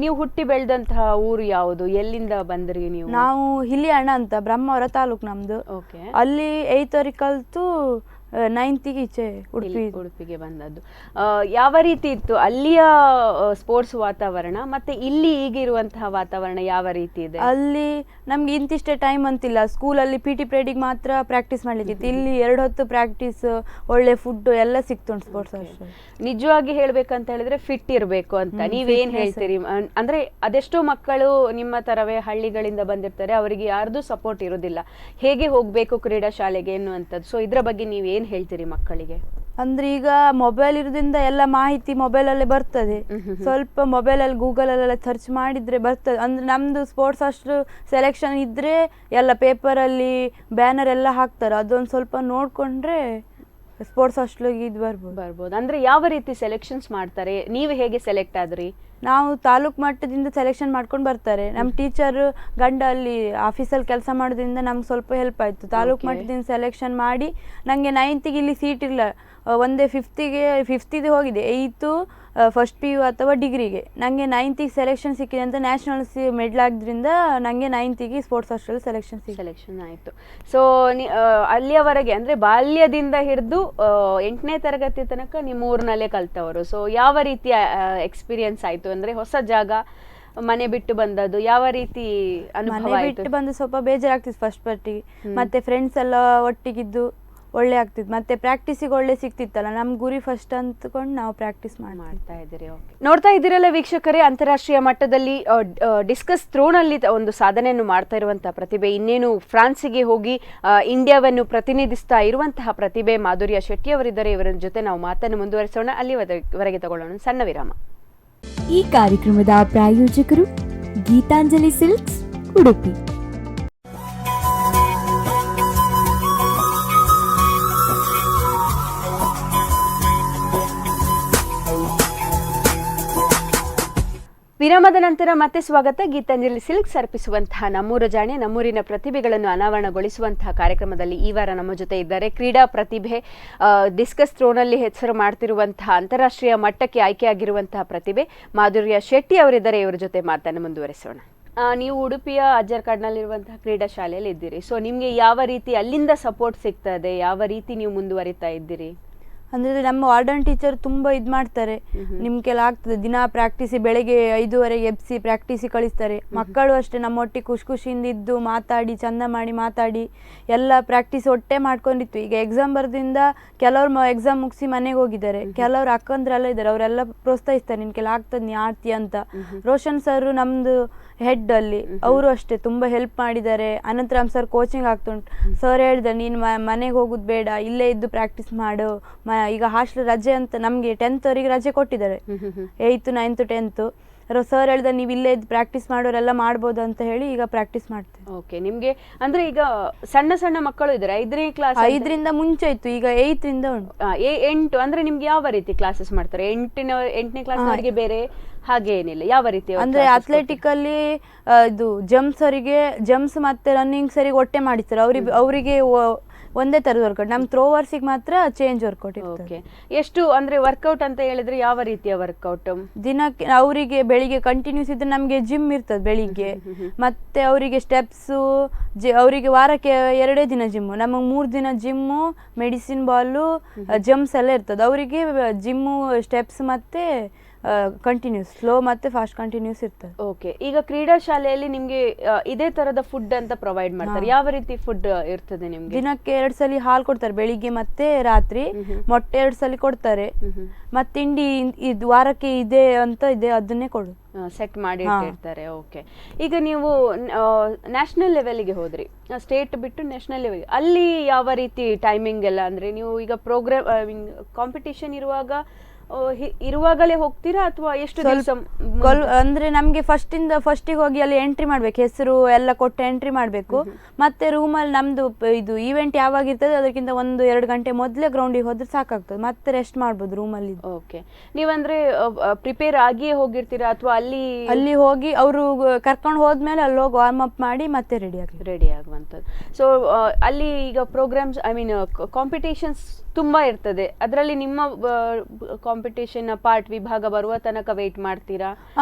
B: ನೀವು ಹುಟ್ಟಿ ಬೆಳೆದಂತಹ ಊರು ಯಾವುದು? ಎಲ್ಲಿಂದ ಬಂದ್ರಿ ನೀವು?
C: ನಾವು ಹಿಲಿಯಣ್ಣ ಅಂತ, ಬ್ರಹ್ಮಾವರ ತಾಲೂಕು ನಮ್ದು. ಅಲ್ಲಿ 8th ಕಲ್ತು 9th ಈಚೆ
B: ಉಡುಪಿಗೆ ಬಂದದ್ದು. ಯಾವ ರೀತಿ ಇತ್ತು ಅಲ್ಲಿಯ ಸ್ಪೋರ್ಟ್ಸ್ ವಾತಾವರಣ ಮತ್ತೆ ಇಲ್ಲಿ ಈಗಿರುವಂತಹ ವಾತಾವರಣ ಯಾವ ರೀತಿ ಇದೆ?
C: ಅಲ್ಲಿ ನಮ್ಗೆ ಇಂತಿಷ್ಟೇ ಟೈಮ್ ಅಂತಿಲ್ಲ. ಸ್ಕೂಲಲ್ಲಿ PT ಪೀರಿಯಡಿಗೆ ಮಾತ್ರ ಪ್ರಾಕ್ಟೀಸ್ ಮಾಡ್ಲಿಕ್ಕಿತ್ತು. ಇಲ್ಲಿ 2 ಹೊತ್ತು ಪ್ರಾಕ್ಟೀಸ್, ಒಳ್ಳೆ ಫುಡ್ ಎಲ್ಲ ಸಿಕ್ತುಂಟು ಸ್ಪೋರ್ಟ್ಸ್.
B: ನಿಜವಾಗಿ ಹೇಳ್ಬೇಕಂತ ಹೇಳಿದ್ರೆ ಫಿಟ್ ಇರಬೇಕು ಅಂತ ನೀವೇನ್ ಹೇಳ್ತೀರಿ? ಅಂದ್ರೆ ಅದೆಷ್ಟೋ ಮಕ್ಕಳು ನಿಮ್ಮ ತರವೇ ಹಳ್ಳಿಗಳಿಂದ ಬಂದಿರ್ತಾರೆ, ಅವರಿಗೆ ಯಾರ್ದು ಸಪೋರ್ಟ್ ಇರೋದಿಲ್ಲ, ಹೇಗೆ ಹೋಗ್ಬೇಕು ಕ್ರೀಡಾ ಶಾಲೆಗೆ ಎನ್ನುವಂಥದ್ದು. ಸೊ ಇದ್ರ ಬಗ್ಗೆ ನೀವೇನ್ ಹೇಳ್ತೀರಿ ಮಕ್ಕಳಿಗೆ?
C: ಅಂದ್ರೆ ಈಗ ಮೊಬೈಲ್ ಇರೋದ್ರಿಂದ ಎಲ್ಲ ಮಾಹಿತಿ ಮೊಬೈಲಲ್ಲೇ ಬರ್ತದೆ. ಸ್ವಲ್ಪ ಮೊಬೈಲಲ್ಲಿ ಗೂಗಲಲ್ಲೆಲ್ಲ ಸರ್ಚ್ ಮಾಡಿದ್ರೆ ಬರ್ತದೆ. ಅಂದ್ರೆ ನಮ್ದು ಸ್ಪೋರ್ಟ್ಸ್ ಅಷ್ಟು ಸೆಲೆಕ್ಷನ್ ಇದ್ರೆ ಎಲ್ಲ ಪೇಪರಲ್ಲಿ ಬ್ಯಾನರ್ ಎಲ್ಲ ಹಾಕ್ತಾರೆ, ಅದೊಂದು ಸ್ವಲ್ಪ ನೋಡ್ಕೊಂಡ್ರೆ ಸ್ಪೋರ್ಟ್ಸ್ ಹಾಸ್ಟೆಲ್ಗೆ ಇದು ಬರ್ಬೋದು.
B: ಅಂದ್ರೆ ಯಾವ ರೀತಿ ಸೆಲೆಕ್ಷನ್ಸ್ ಮಾಡ್ತಾರೆ, ನೀವು ಹೇಗೆ ಸೆಲೆಕ್ಟ್ ಆದ್ರಿ?
C: ನಾವು ತಾಲೂಕು ಮಟ್ಟದಿಂದ ಸೆಲೆಕ್ಷನ್ ಮಾಡ್ಕೊಂಡು ಬರ್ತಾರೆ. ನಮ್ಮ ಟೀಚರ್ ಗಂಡ ಅಲ್ಲಿ ಆಫೀಸಲ್ಲಿ ಕೆಲಸ ಮಾಡೋದ್ರಿಂದ ನಮ್ಗೆ ಸ್ವಲ್ಪ ಹೆಲ್ಪ್ ಆಯಿತು. ತಾಲೂಕು ಮಟ್ಟದಿಂದ ಸೆಲೆಕ್ಷನ್ ಮಾಡಿ ನನಗೆ 9th ಇಲ್ಲಿ ಸೀಟ್ ಇಲ್ಲ, ಒಂದೇ 5th ಹೋಗಿದೆ, 8th ಫಸ್ಟ್ PU ಅಥವಾ ಡಿಗ್ರಿಗೆ. ನನಗೆ 9th ಸೆಲೆಕ್ಷನ್ ಸಿಕ್ಕಿದೆ ಅಂತ ನ್ಯಾಷನಲ್ಸ್ ಮೆಡಲ್ ಆಗಿದ್ರಿಂದ ನನಗೆ 9th ಸ್ಪೋರ್ಟ್ಸ್ ಹಾಸ್ಟೆಲ್ ಸೆಲೆಕ್ಷನ್
B: ಆಯಿತು. ಸೊ ಅಲ್ಲಿಯವರೆಗೆ ಅಂದರೆ ಬಾಲ್ಯದಿಂದ ಹಿಡಿದು 8ನೇ ತರಗತಿ ತನಕ ನಿಮ್ಮ ಊರಿನಲ್ಲೇ ಕಲ್ತವರು. ಸೊ ಯಾವ ರೀತಿಯ ಎಕ್ಸ್ಪೀರಿಯನ್ಸ್ ಆಯಿತು? ಅಂದರೆ ಹೊಸ ಜಾಗ, ಮನೆ ಬಿಟ್ಟು ಬಂದದ್ದು, ಯಾವ ರೀತಿ ಅನುಭವ?
C: ಮನೆ ಬಿಟ್ಟು ಬಂದು ಸ್ವಲ್ಪ ಬೇಜಾರಾಗ್ತಿತ್ತು ಫಸ್ಟ್ ಪಾರ್ಟಿಗೆ, ಮತ್ತೆ ಫ್ರೆಂಡ್ಸ್ ಎಲ್ಲ ಒಟ್ಟಿಗಿದ್ದು ಒಳ್ಳೆ ಆಗ್ತಿತ್ತು, ಮತ್ತೆ ಪ್ರಾಕ್ಟೀಸಿಗೆ ಒಳ್ಳೆ ಸಿಗ್ತಿತ್ತಲ್ಲ, ನಮ್ಮ ಗುರಿ ಫಸ್ಟ್ ಅಂದ್ಕೊಂಡು ನಾವು ಪ್ರಾಕ್ಟೀಸ್ ಮಾಡ್ತಾ ಇದ್ದೀರಿ.
B: ನೋಡ್ತಾ ಇದ್ದೀರಲ್ಲ ವೀಕ್ಷಕರೇ, ಅಂತಾರಾಷ್ಟ್ರೀಯ ಮಟ್ಟದಲ್ಲಿ ಡಿಸ್ಕಸ್ ಥ್ರೋನಲ್ಲಿ ಒಂದು ಸಾಧನೆಯನ್ನು ಮಾಡ್ತಾ ಇರುವಂತಹ ಪ್ರತಿಭೆ, ಇನ್ನೇನು ಫ್ರಾನ್ಸಿಗೆ ಹೋಗಿ ಇಂಡಿಯಾವನ್ನು ಪ್ರತಿನಿಧಿಸ್ತಾ ಇರುವಂತಹ ಪ್ರತಿಭೆ ಮಾಧುರ್ಯ ಶೆಟ್ಟಿ ಅವರಿದ್ದಾರೆ. ಇವರ ಜೊತೆ ನಾವು ಮಾತನ್ನು ಮುಂದುವರಿಸೋಣ. ಅಲ್ಲಿವರೆಗೆ ತಗೊಳ್ಳೋಣ ಸಣ್ಣ ವಿರಾಮ.
A: ಈ ಕಾರ್ಯಕ್ರಮದ ಪ್ರಾಯೋಜಕರು ಗೀತಾಂಜಲಿ ಸಿಲ್ಕ್ಸ್, ಉಡುಪಿ.
B: ವಿರಾಮದ ನಂತರ ಮತ್ತೆ ಸ್ವಾಗತ. ಗೀತಾಂಜಲಿ ಸಿಲ್ಕ್ಸ್ ಅರ್ಪಿಸುವಂತಹ ನಮ್ಮೂರ ಜಾಣೆ, ನಮ್ಮೂರಿನ ಪ್ರತಿಭೆಗಳನ್ನು ಅನಾವರಣಗೊಳಿಸುವಂತಹ ಕಾರ್ಯಕ್ರಮದಲ್ಲಿ ಈ ವಾರ ನಮ್ಮ ಜೊತೆ ಇದ್ದಾರೆ ಕ್ರೀಡಾ ಪ್ರತಿಭೆ, ಡಿಸ್ಕಸ್ ಥ್ರೋನಲ್ಲಿ ಹೆಸರು ಮಾಡ್ತಿರುವಂತಹ ಅಂತಾರಾಷ್ಟ್ರೀಯ ಮಟ್ಟಕ್ಕೆ ಆಯ್ಕೆಯಾಗಿರುವಂತಹ ಪ್ರತಿಭೆ ಮಾಧುರ್ಯ ಶೆಟ್ಟಿ ಅವರಿದ್ದಾರೆ. ಇವರ ಜೊತೆ ಮಾತನ್ನು ಮುಂದುವರಿಸೋಣ. ನೀವು ಉಡುಪಿಯ ಅಜ್ಜರ್ಕಾಡ್ನಲ್ಲಿರುವಂತಹ ಕ್ರೀಡಾ ಶಾಲೆಯಲ್ಲಿ ಇದ್ದೀರಿ. ಸೊ ನಿಮಗೆ ಯಾವ ರೀತಿ ಅಲ್ಲಿಂದ ಸಪೋರ್ಟ್ ಸಿಗ್ತದೆ, ಯಾವ ರೀತಿ ನೀವು ಮುಂದುವರಿತಾ ಇದ್ದೀರಿ?
C: ಅಂದರೆ ನಮ್ಮ ವಾರ್ಡನ್ ಟೀಚರ್ ತುಂಬ ಇದು ಮಾಡ್ತಾರೆ, ನಿಮ್ಗೆಲ್ಲ ಆಗ್ತದೆ, ದಿನ ಪ್ರಾಕ್ಟೀಸಿ ಬೆಳಗ್ಗೆ 5:30 ಎಬ್ಸಿ ಪ್ರಾಕ್ಟೀಸಿಗೆ ಕಳಿಸ್ತಾರೆ. ಮಕ್ಕಳು ಅಷ್ಟೇ ನಮ್ಮೊಟ್ಟಿಗೆ ಖುಷಿಯಿಂದ ಇದ್ದು ಮಾತಾಡಿ, ಚಂದ ಮಾಡಿ ಮಾತಾಡಿ ಎಲ್ಲ ಪ್ರಾಕ್ಟೀಸ್ ಒಟ್ಟೆ ಮಾಡ್ಕೊಂಡಿತ್ತು. ಈಗ ಎಕ್ಸಾಮ್ ಬರೆದಿಂದ ಕೆಲವ್ರು ಎಕ್ಸಾಮ್ ಮುಗಿಸಿ ಮನೆಗೆ ಹೋಗಿದ್ದಾರೆ, ಕೆಲವ್ರು ಅಕ್ಕಂದ್ರೆಲ್ಲ ಇದ್ದಾರೆ, ಅವರೆಲ್ಲ ಪ್ರೋತ್ಸಾಹಿಸ್ತಾರೆ, ನಿನ್ಗೆಲ್ಲ ಆಗ್ತದೆ, ನೀ ಆಡ್ತೀಯ ಅಂತ. ರೋಷನ್ ಸರ್ ನಮ್ಮದು ಹೆಡ್ ಅಲ್ಲಿ, ಅವರು ಅಷ್ಟೇ ತುಂಬ ಹೆಲ್ಪ್ ಮಾಡಿದ್ದಾರೆ. ಅನಂತರಾಮ್ ಸರ್ ಕೋಚಿಂಗ್ ಆಗ್ತುಂಟು. ಸರ್ ಹೇಳಿದ, ನೀನು ಮನೆಗೆ ಹೋಗೋದು ಬೇಡ, ಇಲ್ಲೇ ಇದ್ದು ಪ್ರಾಕ್ಟೀಸ್ ಮಾಡು. ಈಗ ಹಾಸ್ಟೆಲ್ ರಜೆ ಅಂತ ನಮಗೆ 10th ವರೆಗೆ ರಜೆ ಕೊಟ್ಟಿದ್ದಾರೆ, 8th 9th 10th. ಸರ್ ಹೇಳಿದ, ನೀವು ಇಲ್ಲೇ ಇದ್ದು ಪ್ರಾಕ್ಟೀಸ್ ಮಾಡೋರೆಲ್ಲ ಮಾಡ್ಬೋದು ಅಂತ ಹೇಳಿ ಈಗ ಪ್ರಾಕ್ಟೀಸ್ ಮಾಡ್ತೀವಿ.
B: ಓಕೆ, ನಿಮ್ಗೆ ಅಂದ್ರೆ ಈಗ ಸಣ್ಣ ಸಣ್ಣ ಮಕ್ಕಳು ಇದ್ದಾರೆ, 5ನೇ ಕ್ಲಾಸ್,
C: 5ರಿಂದ ಮುಂಚೆ ಇತ್ತು, ಈಗ 8ರಿಂದ ಉಂಟು.
B: 8 ಅಂದ್ರೆ ನಿಮ್ಗೆ ಯಾವ ರೀತಿ ಕ್ಲಾಸಸ್ ಮಾಡ್ತಾರೆ? 8ನೇ ಕ್ಲಾಸ್ ಅವರಿಗೆ ಬೇರೆ ಹಾಗೆ ಏನಿಲ್ಲ, ಯಾವ ರೀತಿ
C: ಅಂದ್ರೆ ಅಥ್ಲೆಟಿಕ್ ಅಲ್ಲಿ ಇದು ಜಂಪ್ಸ್ ಮತ್ತೆ ರನ್ನಿಂಗ್ ಸರಿಗೆ ಒಟ್ಟೆ ಮಾಡಿಸ್ತಾರೆ. ಅವರಿಗೆ ಒಂದೇ ತರದ ವರ್ಕೌಟ್. ನಮ್ಮ ಥ್ರೋವರ್ಸಿಗೆ ಮಾತ್ರ ಚೇಂಜ್ ವರ್ಕೌಟ್ ಇರ್ತದೆ.
B: ಎಷ್ಟು ಅಂದ್ರೆ ವರ್ಕೌಟ್ ಅಂತ ಹೇಳಿದ್ರೆ ಯಾವ ರೀತಿಯ ವರ್ಕೌಟ್?
C: ದಿನಕ್ಕೆ ಅವರಿಗೆ ಬೆಳಿಗ್ಗೆ ಕಂಟಿನ್ಯೂಸ್ ಇದ್ರೆ ನಮಗೆ ಜಿಮ್ ಇರ್ತದೆ ಬೆಳಿಗ್ಗೆ, ಮತ್ತೆ ಅವರಿಗೆ ಸ್ಟೆಪ್ಸು, ಅವರಿಗೆ ವಾರಕ್ಕೆ 2 ದಿನ ಜಿಮ್ಮು, ನಮಗೆ 3 ದಿನ ಜಿಮ್ಮು, ಮೆಡಿಸಿನ್ ಬಾಲು, ಜಂಪ್ಸ್ ಎಲ್ಲ ಇರ್ತದೆ. ಅವರಿಗೆ ಜಿಮ್ಮು, ಸ್ಟೆಪ್ಸ್ ಮತ್ತೆ ಕಂಟಿನ್ಯೂಸ್, ಸ್ಲೋ ಮತ್ತೆ ಫಾಸ್ಟ್ ಕಂಟಿನ್ಯೂಸ್ ಇರ್ತದೆ.
B: ಓಕೆ, ಈಗ ಕ್ರೀಡಾ ಶಾಲೆಯಲ್ಲಿ ನಿಮ್ಗೆ ಇದೇ ತರದ ಫುಡ್ ಅಂತ ಪ್ರೊವೈಡ್ ಮಾಡ್ತಾರೆ. ಯಾವ ರೀತಿ ಫುಡ್ ಇರ್ತದೆ ನಿಮ್ಗೆ?
C: ದಿನಕ್ಕೆ 2 ಸಲ ಹಾಲು ಕೊಡ್ತಾರೆ, ಬೆಳಿಗ್ಗೆ ಮತ್ತೆ ರಾತ್ರಿ. ಮೊಟ್ಟೆ 2 ಸಲ ಕೊಡ್ತಾರೆ, ಮತ್ತೆ ತಿಂಡಿ ಇದು ವಾರಕ್ಕೆ ಇದೆ ಅದನ್ನೇ ಕೊಡು
B: ಸೆಟ್ ಮಾಡಿ ಇಟ್ಟಿರ್ತಾರೆ. ಓಕೆ, ಈಗ ನೀವು ನ್ಯಾಷನಲ್ ಲೆವೆಲ್ಗೆ ಹೋದ್ರಿ, ಸ್ಟೇಟ್ ಬಿಟ್ಟು ನ್ಯಾಷನಲ್ ಲೆವೆಲ್, ಅಲ್ಲಿ ಯಾವ ರೀತಿ ಟೈಮಿಂಗ್ ಎಲ್ಲ? ಅಂದ್ರೆ ನೀವು ಈಗ ಪ್ರೋಗ್ರಾಮ್ ಕಾಂಪಿಟೇಷನ್ ಇರುವಾಗಲೇ ಹೋಗ್ತೀರಾ ಅಥವಾ ಎಷ್ಟು ದಿವಸ?
C: ಅಂದ್ರೆ ನಮ್ಗೆ ಫಸ್ಟಿಗೆ ಹೋಗಿ ಅಲ್ಲಿ ಎಂಟ್ರಿ ಮಾಡ್ಬೇಕು, ಹೆಸರು ಎಲ್ಲ ಕೊಟ್ಟು ಎಂಟ್ರಿ ಮಾಡ್ಬೇಕು. ಮತ್ತೆ ರೂಮಲ್ಲಿ ನಮ್ದು ಇದು ಈವೆಂಟ್ ಯಾವಾಗ ಇರ್ತದೆ ಅದಕ್ಕಿಂತ 1-2 ಗಂಟೆ ಮೊದಲೇ ಗ್ರೌಂಡಿಗೆ ಹೋದ್ರೆ ಸಾಕಾಗ್ತದೆ, ಮತ್ತೆ ರೆಸ್ಟ್ ಮಾಡ್ಬೋದು ರೂಮಲ್ಲಿ.
B: ಓಕೆ, ನೀವಂದ್ರೆ ಪ್ರಿಪೇರ್ ಆಗಿಯೇ ಹೋಗಿರ್ತೀರಾ ಅಥವಾ ಅಲ್ಲಿ
C: ಹೋಗಿ ಅವರು ಕರ್ಕೊಂಡು ಹೋದ್ಮೇಲೆ ಅಲ್ಲಿ ಹೋಗಿ ವಾರ್ಮ್ ಅಪ್ ಮಾಡಿ ಮತ್ತೆ ರೆಡಿ
B: ಆಗುವಂಥದ್ದು? ಸೊ ಅಲ್ಲಿ ಈಗ ಪ್ರೋಗ್ರಾಮ್ಸ್, ಐ ಮೀನ್ ಕಾಂಪಿಟೇಷನ್ಸ್ ತುಂಬಾ ಇರ್ತದೆ, ಅದರಲ್ಲಿ ನಿಮ್ಮ ಕಾಂಪಿಟೇಷನ್ ಪಾರ್ಟ್ ವಿಭಾಗ ಬರುವ ತನಕ ವೇಟ್ ಮಾಡ್ತೀರಾ?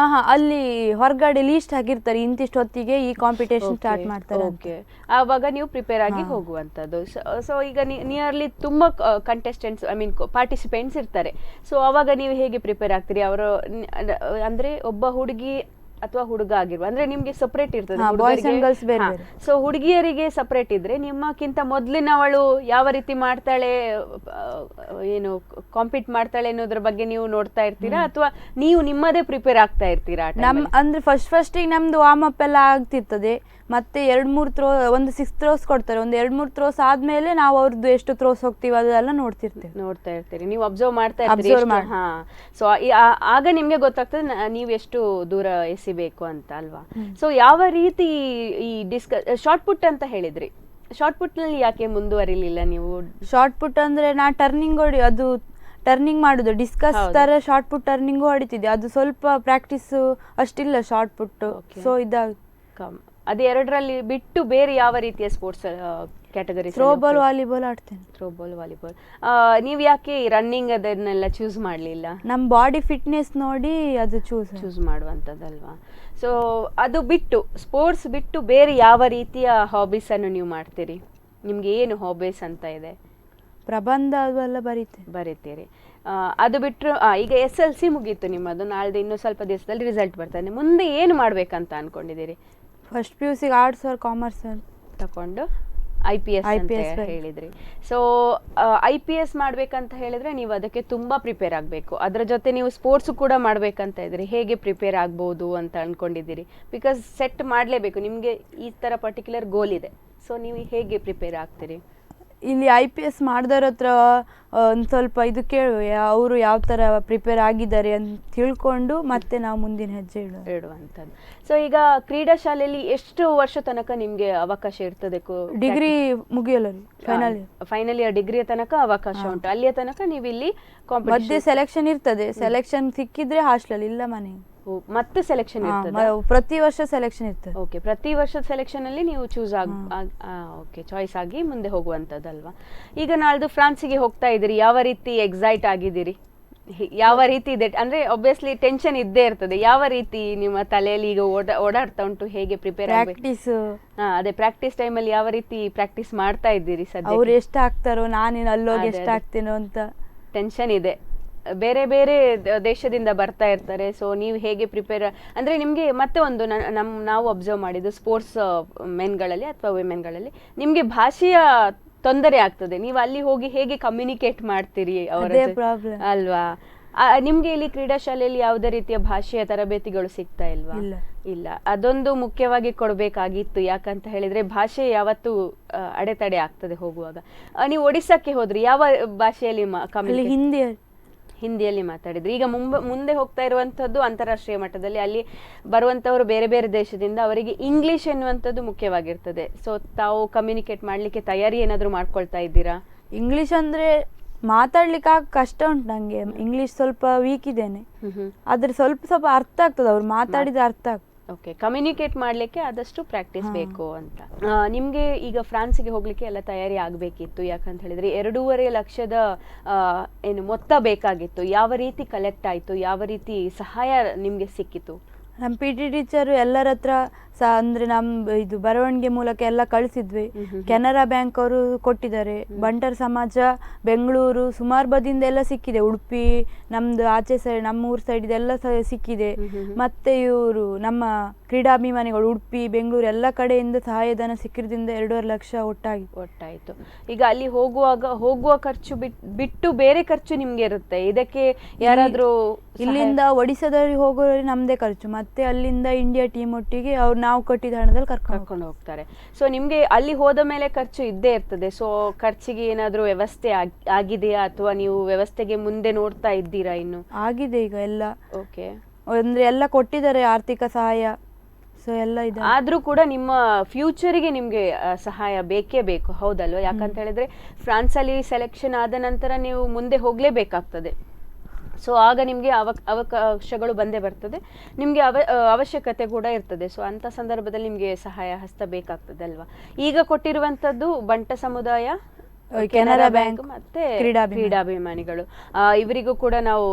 C: ಅಲ್ಲಿ ಹೊರಗಡೆ ಲೀಸ್ಟ್ ಆಗಿರ್ತಾರೆ, ಇಂತಿಷ್ಟು ಹೊತ್ತಿಗೆ ಈ ಕಾಂಪಿಟೇಷನ್ ಸ್ಟಾರ್ಟ್ ಮಾಡ್ತಾರೆ.
B: ಓಕೆ, ಆವಾಗ ನೀವು ಪ್ರಿಪೇರ್ ಆಗಿ ಹೋಗುವಂಥದ್ದು. ಸೊ ಈಗ ನಿಯರ್ಲಿ ತುಂಬಾ ಕಂಟೆಸ್ಟೆಂಟ್ಸ್, ಐ ಮೀನ್ ಪಾರ್ಟಿಸಿಪೆಂಟ್ಸ್ ಇರ್ತಾರೆ. ಸೊ ಅವಾಗ ನೀವು ಹೇಗೆ ಪ್ರಿಪೇರ್ ಆಗ್ತೀರಿ? ಅವರು ಅಂದ್ರೆ ಒಬ್ಬ ಹುಡುಗಿ ಅಥವಾ ಹುಡುಗ ಆಗಿರುವ, ಅಂದ್ರೆ ನಿಮ್ಗೆ ಸಪರೇಟ್ ಇರ್ತದೆ. ಸೊ ಹುಡುಗಿಯರಿಗೆ ಸಪರೇಟ್ ಇದ್ರೆ ನಿಮ್ಮಕ್ಕಿಂತ ಮೊದ್ಲಿನವಳು ಯಾವ ರೀತಿ ಮಾಡ್ತಾಳೆ, ಏನು ಕಾಂಪೀಟ್ ಮಾಡ್ತಾಳೆ ಅನ್ನೋದ್ರ ಬಗ್ಗೆ ನೀವು ನೋಡ್ತಾ ಇರ್ತೀರಾ ಅಥವಾ ನೀವು ನಿಮ್ಮದೇ ಪ್ರಿಪೇರ್ ಆಗ್ತಾ ಇರ್ತೀರಾ?
C: ಅಂದ್ರೆ ಫಸ್ಟಿಗೆ ನಮ್ದು ವಾರ್ಮ್ ಅಪ್ ಎಲ್ಲ ಆಗ್ತಿರ್ತದೆ, ಮತ್ತೆ 2-3 ಥ್ರೋ, ಒಂದು 6 ಥ್ರೋಸ್ ಕೊಡ್ತಾರೆ. ಒಂದು 2-3 ಥ್ರೋಸ್ ಆದ್ಮೇಲೆ ನಾವು ಅವ್ರದ್ದು ಎಷ್ಟು ಥ್ರೋಸ್ ಹೋಗ್ತೀವಿ ಅದೆಲ್ಲ ನೋಡ್ತಾ ಇರ್ತೀರಿ,
B: ನೀವು ಅಬ್ಸರ್ವ್ ಮಾಡ್ತಾ ಇರ್ತೀರಿ. ಹಾ, ಸೊ ಆಗ ನಿಮ್ಗೆ ಗೊತ್ತಾಗ್ತದೆ ನೀವು ಎಷ್ಟು ದೂರ ಎಸಿಬೇಕು ಅಂತ ಅಲ್ವಾ. ಸೊ ಯಾವ ರೀತಿ ಈ ಶಾರ್ಟ್ ಪುಟ್ ಅಂತ ಹೇಳಿದ್ರಿ, ಶಾರ್ಟ್ ಪುಟ್ ನಲ್ಲಿ ಯಾಕೆ ಮುಂದುವರಿಲಿಲ್ಲ ನೀವು?
C: ಶಾರ್ಟ್ ಪುಟ್ ಅಂದ್ರೆ ನಾ ಟರ್ನಿಂಗ್ ಮಾಡುದು ಡಿಸ್ಕಸ್ ತರ ಶಾರ್ಟ್ ಪುಟ್ ಟರ್ನಿಂಗು ಹೊಡಿತಿದ್ದೆ. ಅದು ಸ್ವಲ್ಪ ಪ್ರಾಕ್ಟೀಸ್ ಅಷ್ಟಿಲ್ಲ ಶಾರ್ಟ್ ಪುಟ್. ಸೊ
B: ಅದು ಎರಡರಲ್ಲಿ ಬಿಟ್ಟು ಬೇರೆ ಯಾವ ರೀತಿಯ ಸ್ಪೋರ್ಟ್ಸ್ ಕ್ಯಾಟಗರಿ?
C: ಥ್ರೋಬಾಲ್, ವಾಲಿಬಾಲ್ ಆಡ್ತೇನೆ.
B: Throwball, volleyball. ನೀವು ಯಾಕೆ ರನ್ನಿಂಗ್ ಅದನ್ನೆಲ್ಲ ಚೂಸ್ ಮಾಡಲಿಲ್ಲ?
C: ನಮ್ಮ ಬಾಡಿ ಫಿಟ್ನೆಸ್ ನೋಡಿ ಅದು ಚೂಸ್
B: ಮಾಡುವಂಥದ್ದಲ್ವಾ. ಸೊ ಅದು ಬಿಟ್ಟು, ಸ್ಪೋರ್ಟ್ಸ್ ಬಿಟ್ಟು ಬೇರೆ ಯಾವ ರೀತಿಯ ಹಾಬೀಸ್ ಅನ್ನು ನೀವು ಮಾಡ್ತೀರಿ? ನಿಮ್ಗೆ ಏನು ಹಾಬೀಸ್ ಅಂತ ಇದೆ?
C: ಪ್ರಬಂಧ ಅದೆಲ್ಲ
B: ಬರೀತೀರಿ. ಅದು ಬಿಟ್ಟರು ಈಗ SLC ಮುಗೀತು ನಿಮ್ಮದು, ನಾಳ್ದು ಇನ್ನೂ ಸ್ವಲ್ಪ ದಿವಸದಲ್ಲಿ ರಿಸಲ್ಟ್ ಬರ್ತದೆ. ಮುಂದೆ ಏನು ಮಾಡ್ಬೇಕಂತ ಅನ್ಕೊಂಡಿದ್ದೀರಿ?
C: First PUC arts or commerce
B: ತಕೊಂಡು IPS ಹೇಳಿದ್ರಿ. ಸೊ IPS ಮಾಡ್ಬೇಕಂತ ಹೇಳಿದ್ರೆ ನೀವು ಅದಕ್ಕೆ ತುಂಬಾ ಪ್ರಿಪೇರ್ ಆಗಬೇಕು. ಅದರ ಜೊತೆ ನೀವು ಸ್ಪೋರ್ಟ್ಸ್ ಕೂಡ ಮಾಡ್ಬೇಕಂತ ಇದ್ರಿ. ಹೇಗೆ ಪ್ರಿಪೇರ್ ಆಗ್ಬೋದು ಅಂತ ಅನ್ಕೊಂಡಿದ್ದೀರಿ? ಬಿಕಾಸ್ ಸೆಟ್ ಮಾಡಲೇಬೇಕು, ನಿಮಗೆ ಈ ತರ ಪರ್ಟಿಕ್ಯುಲರ್ ಗೋಲ್ ಇದೆ. ಸೊ ನೀವು ಹೇಗೆ ಪ್ರಿಪೇರ್ ಆಗ್ತೀರಿ?
C: ಇಲ್ಲಿ IPS ಮಾಡಿದವ್ರ ಹತ್ರ ಒಂದು ಸ್ವಲ್ಪ ಇದು ಕೇಳುವ, ಅವರು ಯಾವ ಥರ ಪ್ರಿಪೇರ್ ಆಗಿದ್ದಾರೆ ಅಂತ ತಿಳ್ಕೊಂಡು ಮತ್ತೆ ನಾವು ಮುಂದಿನ ಹೆಜ್ಜೆ
B: ಇಡುವಂಥದ್ದು. ಸೊ ಈಗ ಕ್ರೀಡಾ ಶಾಲೆಯಲ್ಲಿ ಎಷ್ಟು ವರ್ಷ ತನಕ ನಿಮಗೆ ಅವಕಾಶ ಇರ್ತದೆ?
C: ಡಿಗ್ರಿ ಮುಗಿಯಲ್ಲ,
B: ಫೈನಲ್ ಇಯರ್ ಡಿಗ್ರಿಯ ತನಕ ಅವಕಾಶ ಉಂಟು. ಅಲ್ಲಿಯ ತನಕ ನೀವು ಇಲ್ಲಿ
C: ಮಧ್ಯೆ ಸೆಲೆಕ್ಷನ್ ಇರ್ತದೆ. ಸೆಲೆಕ್ಷನ್ ಸಿಕ್ಕಿದ್ರೆ ಹಾಸ್ಟೆಲ್, ಇಲ್ಲ ಮನೆ.
B: ಮತ್ತೆ ಸೆಲೆಕ್ಷನ್ ಇರ್ತದೆ?
C: ಪ್ರತಿ ವರ್ಷ ಸೆಲೆಕ್ಷನ್ ಇರ್ತದೆ.
B: ಓಕೆ, ಪ್ರತಿ ವರ್ಷದ ಸೆಲೆಕ್ಷನ್ ಅಲ್ಲಿ ನೀವು ಚಾಯ್ಸ್ ಆಗಿ ಮುಂದೆ ಹೋಗುವಂತದ್ದಲ್ವಾ. ಈಗ ನಾಳ್ದು ಫ್ರಾನ್ಸಿಗೆ ಹೋಗ್ತಾ ಇದ್ದೀರಿ, ಯಾವ ರೀತಿ ಎಕ್ಸೈಟ್ ಆಗಿದ್ದೀರಿ? ಯಾವ ರೀತಿ ಇದೆ ಅಂದ್ರೆ ಆಬ್ವಿಯಸ್ಲಿ ಟೆನ್ಷನ್ ಇದ್ದೇ ಇರ್ತದೆ. ಯಾವ ರೀತಿ ನಿಮ್ಮ ತಲೆಯಲ್ಲಿ ಈಗ ಓಡಾಡ್ತಾ ಉಂಟು? ಹೇಗೆ ಪ್ರಿಪೇರ್
C: ಪ್ರಾಕ್ಟೀಸ್?
B: ಅದೇ ಪ್ರಾಕ್ಟೀಸ್ ಟೈಮ್ ಅಲ್ಲಿ ಯಾವ ರೀತಿ ಪ್ರಾಕ್ಟೀಸ್ ಮಾಡ್ತಾ ಇದ್ದೀರಿ? ಸದ್ಯ
C: ಅವ್ರು ಎಷ್ಟು ಆಗ್ತಾರೋ, ನಾನೇನು ಅಲ್ಲೋಗಿ ಎಷ್ಟು ಆಗ್ತೀನೋ ಅಂತ
B: ಟೆನ್ಷನ್ ಇದೆ. ಬೇರೆ ಬೇರೆ ದೇಶದಿಂದ ಬರ್ತಾ ಇರ್ತಾರೆ. ಸೊ ನೀವು ಹೇಗೆ ಪ್ರಿಪೇರ್ ಅಂದ್ರೆ ನಿಮ್ಗೆ ಮತ್ತೆ ಒಂದು ನಾವು ಅಬ್ಸರ್ವ್ ಮಾಡಿದ್ದು ಸ್ಪೋರ್ಟ್ಸ್ ಮೆನ್ಗಳಲ್ಲಿ ಅಥವಾ ವಿಮೆನ್ಗಳಲ್ಲಿ ನಿಮ್ಗೆ ಭಾಷೆಯ ತೊಂದರೆ ಆಗ್ತದೆ. ನೀವು ಅಲ್ಲಿ ಹೋಗಿ ಹೇಗೆ ಕಮ್ಯುನಿಕೇಟ್ ಮಾಡ್ತೀರಿ ಅವರ ಅಲ್ವಾ? ನಿಮ್ಗೆ ಇಲ್ಲಿ ಕ್ರೀಡಾ ಶಾಲೆಯಲ್ಲಿ ಯಾವುದೇ ರೀತಿಯ ಭಾಷೆಯ ತರಬೇತಿಗಳು ಸಿಗ್ತಾ ಇಲ್ವಾ? ಇಲ್ಲ, ಅದೊಂದು ಮುಖ್ಯವಾಗಿ ಕೊಡ್ಬೇಕಾಗಿತ್ತು. ಯಾಕಂತ ಹೇಳಿದ್ರೆ ಭಾಷೆ ಯಾವತ್ತು ಅಡೆತಡೆ ಆಗ್ತದೆ ಹೋಗುವಾಗ. ನೀವು ಒಡಿಸ್ಸಾಕ್ಕೆ ಹೋದ್ರಿ, ಯಾವ ಭಾಷೆಯಲ್ಲಿ ಹಿಂದಿಯಲ್ಲಿ ಮಾತಾಡಿದ್ರಿ. ಈಗ ಮುಂದೆ ಹೋಗ್ತಾ ಇರುವಂತದ್ದು ಅಂತಾರಾಷ್ಟ್ರೀಯ ಮಟ್ಟದಲ್ಲಿ, ಅಲ್ಲಿ ಬರುವಂತವರು ಬೇರೆ ಬೇರೆ ದೇಶದಿಂದ, ಅವರಿಗೆ ಇಂಗ್ಲಿಷ್ ಎನ್ನುವಂಥದ್ದು ಮುಖ್ಯವಾಗಿರ್ತದೆ. ಸೊ ತಾವು ಕಮ್ಯುನಿಕೇಟ್ ಮಾಡ್ಲಿಕ್ಕೆ ತಯಾರಿ ಏನಾದ್ರು ಮಾಡ್ಕೊಳ್ತಾ ಇದ್ದೀರಾ?
C: ಇಂಗ್ಲಿಷ್ ಅಂದ್ರೆ ಮಾತಾಡ್ಲಿಕ್ಕೆ ಕಷ್ಟ ಉಂಟು ನಂಗೆ. ಇಂಗ್ಲಿಷ್ ಸ್ವಲ್ಪ ವೀಕ್ ಇದ್ದೇನೆ, ಆದ್ರೆ ಸ್ವಲ್ಪ ಅರ್ಥ ಆಗ್ತದೆ, ಅವ್ರು ಮಾತಾಡಿದ್ರೆ ಅರ್ಥ ಆಗ್ತದೆ.
B: ಓಕೆ, ಕಮ್ಯುನಿಕೇಟ್ ಮಾಡ್ಲಿಕ್ಕೆ ಆದಷ್ಟು ಪ್ರಾಕ್ಟೀಸ್ ಬೇಕು ಅಂತ. ನಿಮ್ಗೆ ಈಗ ಫ್ರಾನ್ಸ್ಗೆ ಹೋಗ್ಲಿಕ್ಕೆ ಎಲ್ಲ ತಯಾರಿ ಆಗ್ಬೇಕಿತ್ತು. ಯಾಕಂತ ಹೇಳಿದ್ರೆ 2.5 ಲಕ್ಷದ ಏನು ಮೊತ್ತ ಬೇಕಾಗಿತ್ತು. ಯಾವ ರೀತಿ ಕಲೆಕ್ಟ್ ಆಯ್ತು? ಯಾವ ರೀತಿ ಸಹಾಯ ನಿಮ್ಗೆ ಸಿಕ್ಕಿತು?
C: ನಮ್ಮ PT ಟೀಚರ್ ಎಲ್ಲರ ಹತ್ರ ಅಂದ್ರೆ ನಮ್ಮ ಇದು ಬರವಣಿಗೆ ಮೂಲಕ ಎಲ್ಲ ಕಳಿಸಿದ್ವಿ. ಕೆನರಾ ಬ್ಯಾಂಕ್ ಅವರು ಕೊಟ್ಟಿದ್ದಾರೆ, ಬಂಟರ್ ಸಮಾಜ ಬೆಂಗಳೂರು, ಸುಮಾರು ಬದಿಯಿಂದ ಎಲ್ಲ ಸಿಕ್ಕಿದೆ. ಉಡುಪಿ, ನಮ್ದು ಆಚೆ ಸೈಡ್, ನಮ್ಮ ಊರ್ ಸೈಡ್ ಇದೆಲ್ಲ ಸಿಕ್ಕಿದೆ. ಮತ್ತೆ ಇವರು ನಮ್ಮ ಕ್ರೀಡಾಭಿಮಾನಿಗಳು ಉಡುಪಿ, ಬೆಂಗಳೂರು ಎಲ್ಲ ಕಡೆಯಿಂದ ಸಹಾಯಧನ ಸಿಕ್ಕಿದ್ರಿಂದ 2.5 ಲಕ್ಷ ಒಟ್ಟಾಯಿತು.
B: ಈಗ ಅಲ್ಲಿ ಹೋಗುವ ಖರ್ಚು ಬಿಟ್ಟು ಬೇರೆ ಖರ್ಚು ನಿಮ್ಗೆ ಇರುತ್ತೆ. ಇದಕ್ಕೆ ಯಾರಾದ್ರೂ
C: ಇಲ್ಲಿಂದ ಒಡಿಸ್ಸಾದವ್ರಿಗೆ ಹೋಗೋರಿಗೆ ನಮ್ದೇ ಖರ್ಚು, ಮತ್ತೆ ಅಲ್ಲಿಂದ ಇಂಡಿಯಾ ಟೀಮ್ ಒಟ್ಟಿಗೆ ಅವ್ರು ನಾವು ಕಟ್ಟಿದ ಹಣದಲ್ಲಿ ಕರ್ಕೊಂಡು
B: ಹೋಗ್ತಾರೆ. ಸೊ ನಿಮ್ಗೆ ಅಲ್ಲಿ ಹೋದ ಮೇಲೆ ಖರ್ಚು ಇದ್ದೇ ಇರ್ತದೆ. ಸೊ ಖರ್ಚಿಗೆ ಏನಾದ್ರೂ ವ್ಯವಸ್ಥೆ ಆಗಿದೆಯಾ ಅಥವಾ ನೀವು ವ್ಯವಸ್ಥೆಗೆ ಮುಂದೆ ನೋಡ್ತಾ ಇದ್ದೀರಾ? ಇನ್ನು
C: ಆಗಿದೆ ಈಗ ಎಲ್ಲ.
B: ಓಕೆ,
C: ಅಂದ್ರೆ ಎಲ್ಲ ಕೊಟ್ಟಿದ್ದಾರೆ ಆರ್ಥಿಕ ಸಹಾಯ. ಸೊ ಎಲ್ಲ ಇದೆ.
B: ಆದ್ರೂ ಕೂಡ ನಿಮ್ಮ ಫ್ಯೂಚರಿಗೆ ನಿಮ್ಗೆ ಸಹಾಯ ಬೇಕೇ ಬೇಕು, ಹೌದಲ್ವಾ? ಯಾಕಂತ ಹೇಳಿದ್ರೆ ಫ್ರಾನ್ಸ್ ಅಲ್ಲಿ ಸೆಲೆಕ್ಷನ್ ಆದ ನಂತರ ನೀವು ಮುಂದೆ ಹೋಗ್ಲೇಬೇಕಾಗ್ತದೆ. ಸೊ ಆಗ ನಿಮಗೆ ಅವಕಾಶಗಳು ಬಂದೇ ಬರ್ತದೆ, ನಿಮಗೆ ಅವಶ್ಯಕತೆ ಕೂಡ ಇರ್ತದೆ. ಸೊ ಅಂತ ಸಂದರ್ಭದಲ್ಲಿ ನಿಮಗೆ ಸಹಾಯ ಹಸ್ತ ಬೇಕಾಗ್ತದೆ ಅಲ್ವಾ? ಈಗ ಕೊಟ್ಟಿರುವಂತದ್ದು ಬಂಟ ಸಮುದಾಯ, ಕೆನರಾ ಬ್ಯಾಂಕ್ ಮತ್ತೆ ಕ್ರೀಡಾಭಿಮಾನಿಗಳು, ಇವರಿಗೂ ಕೂಡ ನಾವು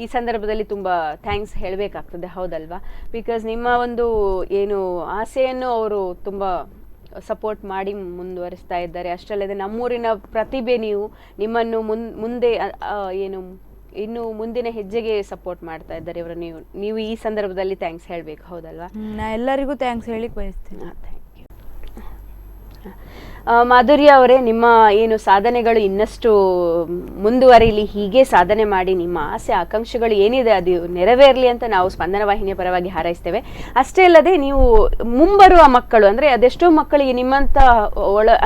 B: ಈ ಸಂದರ್ಭದಲ್ಲಿ ತುಂಬಾ ಥ್ಯಾಂಕ್ಸ್ ಹೇಳಬೇಕಾಗ್ತದೆ, ಹೌದಲ್ವಾ? ಬಿಕಾಸ್ ನಿಮ್ಮ ಒಂದು ಏನು ಆಸೆಯನ್ನು ಅವರು ತುಂಬಾ ಸಪೋರ್ಟ್ ಮಾಡಿ ಮುಂದುವರಿಸ್ತಾ ಇದ್ದಾರೆ. ಅಷ್ಟಲ್ಲದೆ ನಮ್ಮೂರಿನ ಪ್ರತಿಭೆ ನಿಮ್ಮನ್ನು ಮುಂದೆ ಏನು ಇನ್ನು ಮುಂದಿನ ಹೆಜ್ಜೆಗೆ ಸಪೋರ್ಟ್ ಮಾಡ್ತಾ ಇದ್ದಾರೆ ಇವರು. ನೀವು ಈ ಸಂದರ್ಭದಲ್ಲಿ ಥ್ಯಾಂಕ್ಸ್ ಹೇಳ್ಬೇಕು, ಹೌದಲ್ವಾ?
C: ನಾ ಎಲ್ಲರಿಗೂ ಥ್ಯಾಂಕ್ಸ್ ಹೇಳಿಕ್ ಬಯಸ್ತೇನೆ.
B: Thank you. ಮಾಧುರ್ಯ ಅವರೇ, ನಿಮ್ಮ ಏನು ಸಾಧನೆಗಳು ಇನ್ನಷ್ಟು ಮುಂದುವರಿಲಿ, ಹೀಗೆ ಸಾಧನೆ ಮಾಡಿ ನಿಮ್ಮ ಆಸೆ ಆಕಾಂಕ್ಷೆಗಳು ಏನಿದೆ ಅದು ನೆರವೇರಲಿ ಅಂತ ನಾವು ಸ್ಪಂದನ ವಾಹಿನಿಯ ಪರವಾಗಿ ಹಾರೈಸ್ತೇವೆ. ಅಷ್ಟೇ ಅಲ್ಲದೆ ನೀವು ಮುಂಬರುವ ಮಕ್ಕಳು ಅಂದರೆ ಅದೆಷ್ಟೋ ಮಕ್ಕಳಿಗೆ ನಿಮ್ಮಂಥ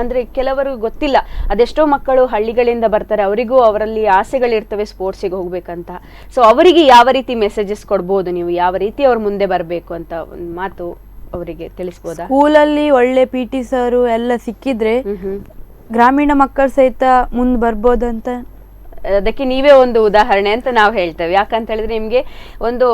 B: ಅಂದರೆ ಕೆಲವರು ಗೊತ್ತಿಲ್ಲ, ಅದೆಷ್ಟೋ ಮಕ್ಕಳು ಹಳ್ಳಿಗಳಿಂದ ಬರ್ತಾರೆ, ಅವರಿಗೂ ಅವರಲ್ಲಿ ಆಸೆಗಳಿರ್ತವೆ ಸ್ಪೋರ್ಟ್ಸಿಗೆ ಹೋಗ್ಬೇಕಂತ. ಸೊ ಅವರಿಗೆ ಯಾವ ರೀತಿ ಮೆಸೇಜಸ್ ಕೊಡ್ಬೋದು ನೀವು, ಯಾವ ರೀತಿ ಅವ್ರು ಮುಂದೆ ಬರಬೇಕು ಅಂತ ಒಂದು ಮಾತು ಅವರಿಗೆ ತಿಳಿಸ್ಬೋದಾ?
C: ಸ್ಕೂಲಲ್ಲಿ ಒಳ್ಳೆ PT ಸರು ಎಲ್ಲ ಸಿಕ್ಕಿದ್ರೆ ಗ್ರಾಮೀಣ ಮಕ್ಕಳು ಸಹಿತ ಮುಂದೆ ಬರ್ಬೋದು ಅಂತ.
B: ಅದಕ್ಕೆ ನೀವೇ ಒಂದು ಉದಾಹರಣೆ ಅಂತ ನಾವು ಹೇಳ್ತೇವೆ. ಯಾಕಂತ ಹೇಳಿದ್ರೆ ನಿಮಗೆ ಒಂದು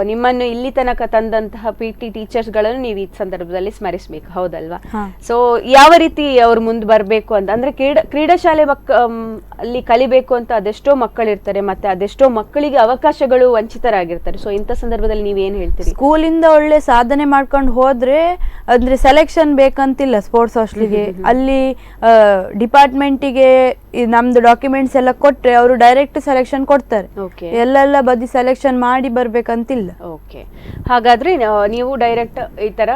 B: ನಿಮ್ಮನ್ನು ಇಲ್ಲಿ ತನಕ ತಂದಂತಹ PT ಟೀಚರ್ಸ್ಗಳನ್ನು ನೀವು ಈ ಸಂದರ್ಭದಲ್ಲಿ ಸ್ಮರಿಸಬೇಕು, ಹೌದಲ್ವಾ? ಸೊ ಯಾವ ರೀತಿ ಅವ್ರು ಮುಂದೆ ಬರಬೇಕು ಅಂತ ಅಂದ್ರೆ ಕ್ರೀಡಾ ಶಾಲೆ ಅಲ್ಲಿ ಕಲಿಬೇಕು ಅಂತ ಅದೆಷ್ಟೋ ಮಕ್ಕಳಿರ್ತಾರೆ, ಮತ್ತೆ ಅದೆಷ್ಟೋ ಮಕ್ಕಳಿಗೆ ಅವಕಾಶಗಳು ವಂಚಿತರಾಗಿರ್ತಾರೆ. ಸೊ ಇಂಥ ಸಂದರ್ಭದಲ್ಲಿ ನೀವು ಏನ್ ಹೇಳ್ತೀರಿ?
C: ಸ್ಕೂಲಿಂದ ಒಳ್ಳೆ ಸಾಧನೆ ಮಾಡ್ಕೊಂಡು ಹೋದ್ರೆ ಅಂದ್ರೆ ಸೆಲೆಕ್ಷನ್ ಬೇಕಂತಿಲ್ಲ ಸ್ಪೋರ್ಟ್ಸ್ ಹಾಸ್ಟೆಲ್ಗೆ. ಅಲ್ಲಿ ಡಿಪಾರ್ಟ್ಮೆಂಟಿಗೆ ನಮ್ದು ಡಾಕ್ಯುಮೆಂಟ್ಸ್ ಎಲ್ಲ ಕೊಟ್ರೆ ಅವರು ಡೈರೆಕ್ಟ್ ಸೆಲೆಕ್ಷನ್ ಕೊಡ್ತಾರೆ. ಎಲ್ಲ ಬದಿ ಸೆಲೆಕ್ಷನ್ ಮಾಡಿ ಬರ್ಬೇಕಂತಿಲ್ಲ.
B: ಓಕೆ, ಹಾಗಾದ್ರೆ ನೀವು ಡೈರೆಕ್ಟ್ ಈ ತರ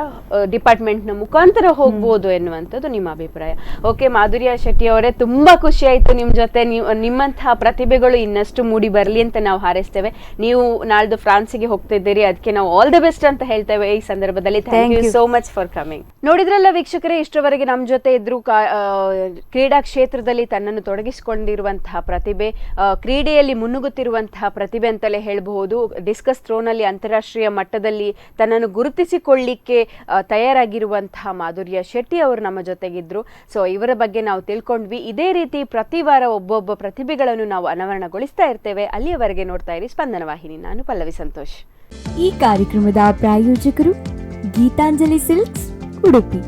B: ಡಿಪಾರ್ಟ್ಮೆಂಟ್ ನ ಮುಖಾಂತರ ಹೋಗ್ಬೋದು ಎನ್ನುವಂಥದ್ದು ನಿಮ್ಮ ಅಭಿಪ್ರಾಯ. ಓಕೆ, ಮಾಧುರ್ಯ ಶೆಟ್ಟಿ ಅವರೇ, ತುಂಬಾ ಖುಷಿ ಆಯ್ತು ನಿಮ್ ಜೊತೆ. ನಿಮ್ಮಂತಹ ಪ್ರತಿಭೆಗಳು ಇನ್ನಷ್ಟು ಮೂಡಿ ಬರ್ಲಿ ಅಂತ ನಾವು ಹಾರೈಸ್ತೇವೆ. ನೀವು ನಾಳ್ದು ಫ್ರಾನ್ಸಿಗೆ ಹೋಗ್ತಿದ್ದೀರಿ, ಅದಕ್ಕೆ ನಾವು ಆಲ್ ದಿ ಬೆಸ್ಟ್ ಅಂತ ಹೇಳ್ತೇವೆ ಈ ಸಂದರ್ಭದಲ್ಲಿ. Thank you so much for coming. ನೋಡಿದ್ರಲ್ಲ ವೀಕ್ಷಕರೇ, ಇಷ್ಟರವರೆಗೆ ನಮ್ಮ ಜೊತೆ ಇದ್ರು ಕ್ರೀಡಾ ಕ್ಷೇತ್ರದಲ್ಲಿ ತನ್ನನ್ನು ತೊಡಗಿಸಿಕೊಂಡಿರುವಂತಹ ಪ್ರತಿಭೆ, ಕ್ರೀಡೆಯಲ್ಲಿ ಮುನ್ನುಗ್ಗುತ್ತಿರುವಂತಹ ಪ್ರತಿಭೆ ಅಂತಲೇ ಹೇಳಬಹುದು. ಡಿಸ್ಕಸ್ ಥ್ರೋನಲ್ಲಿ ಅಂತಾರಾಷ್ಟ್ರೀಯ ಮಟ್ಟದಲ್ಲಿ ತನ್ನನ್ನು ಗುರುತಿಸಿಕೊಳ್ಳಿಕ್ಕೆ ತಯಾರಾಗಿರುವಂತಹ ಮಾಧುರ್ಯ ಶೆಟ್ಟಿ ಅವರು ನಮ್ಮ ಜೊತೆಗಿದ್ರು. ಸೊ ಇವರ ಬಗ್ಗೆ ನಾವು ತಿಳ್ಕೊಂಡ್ವಿ. ಇದೇ ರೀತಿ ಪ್ರತಿ ವಾರ ಒಬ್ಬೊಬ್ಬ ಪ್ರತಿಭೆಗಳನ್ನು ನಾವು ಅನಾವರಣಗೊಳಿಸ್ತಾ ಇರ್ತೇವೆ. ಅಲ್ಲಿಯವರೆಗೆ ನೋಡ್ತಾ ಇರಿ ಸ್ಪಂದನ ವಾಹಿನಿ. ನಾನು ಪಲ್ಲವಿ ಸಂತೋಷ್.
A: ಈ ಕಾರ್ಯಕ್ರಮದ ಪ್ರಾಯೋಜಕರು ಗೀತಾಂಜಲಿ ಸಿಲ್ಕ್ಸ್, ಉಡುಪಿ.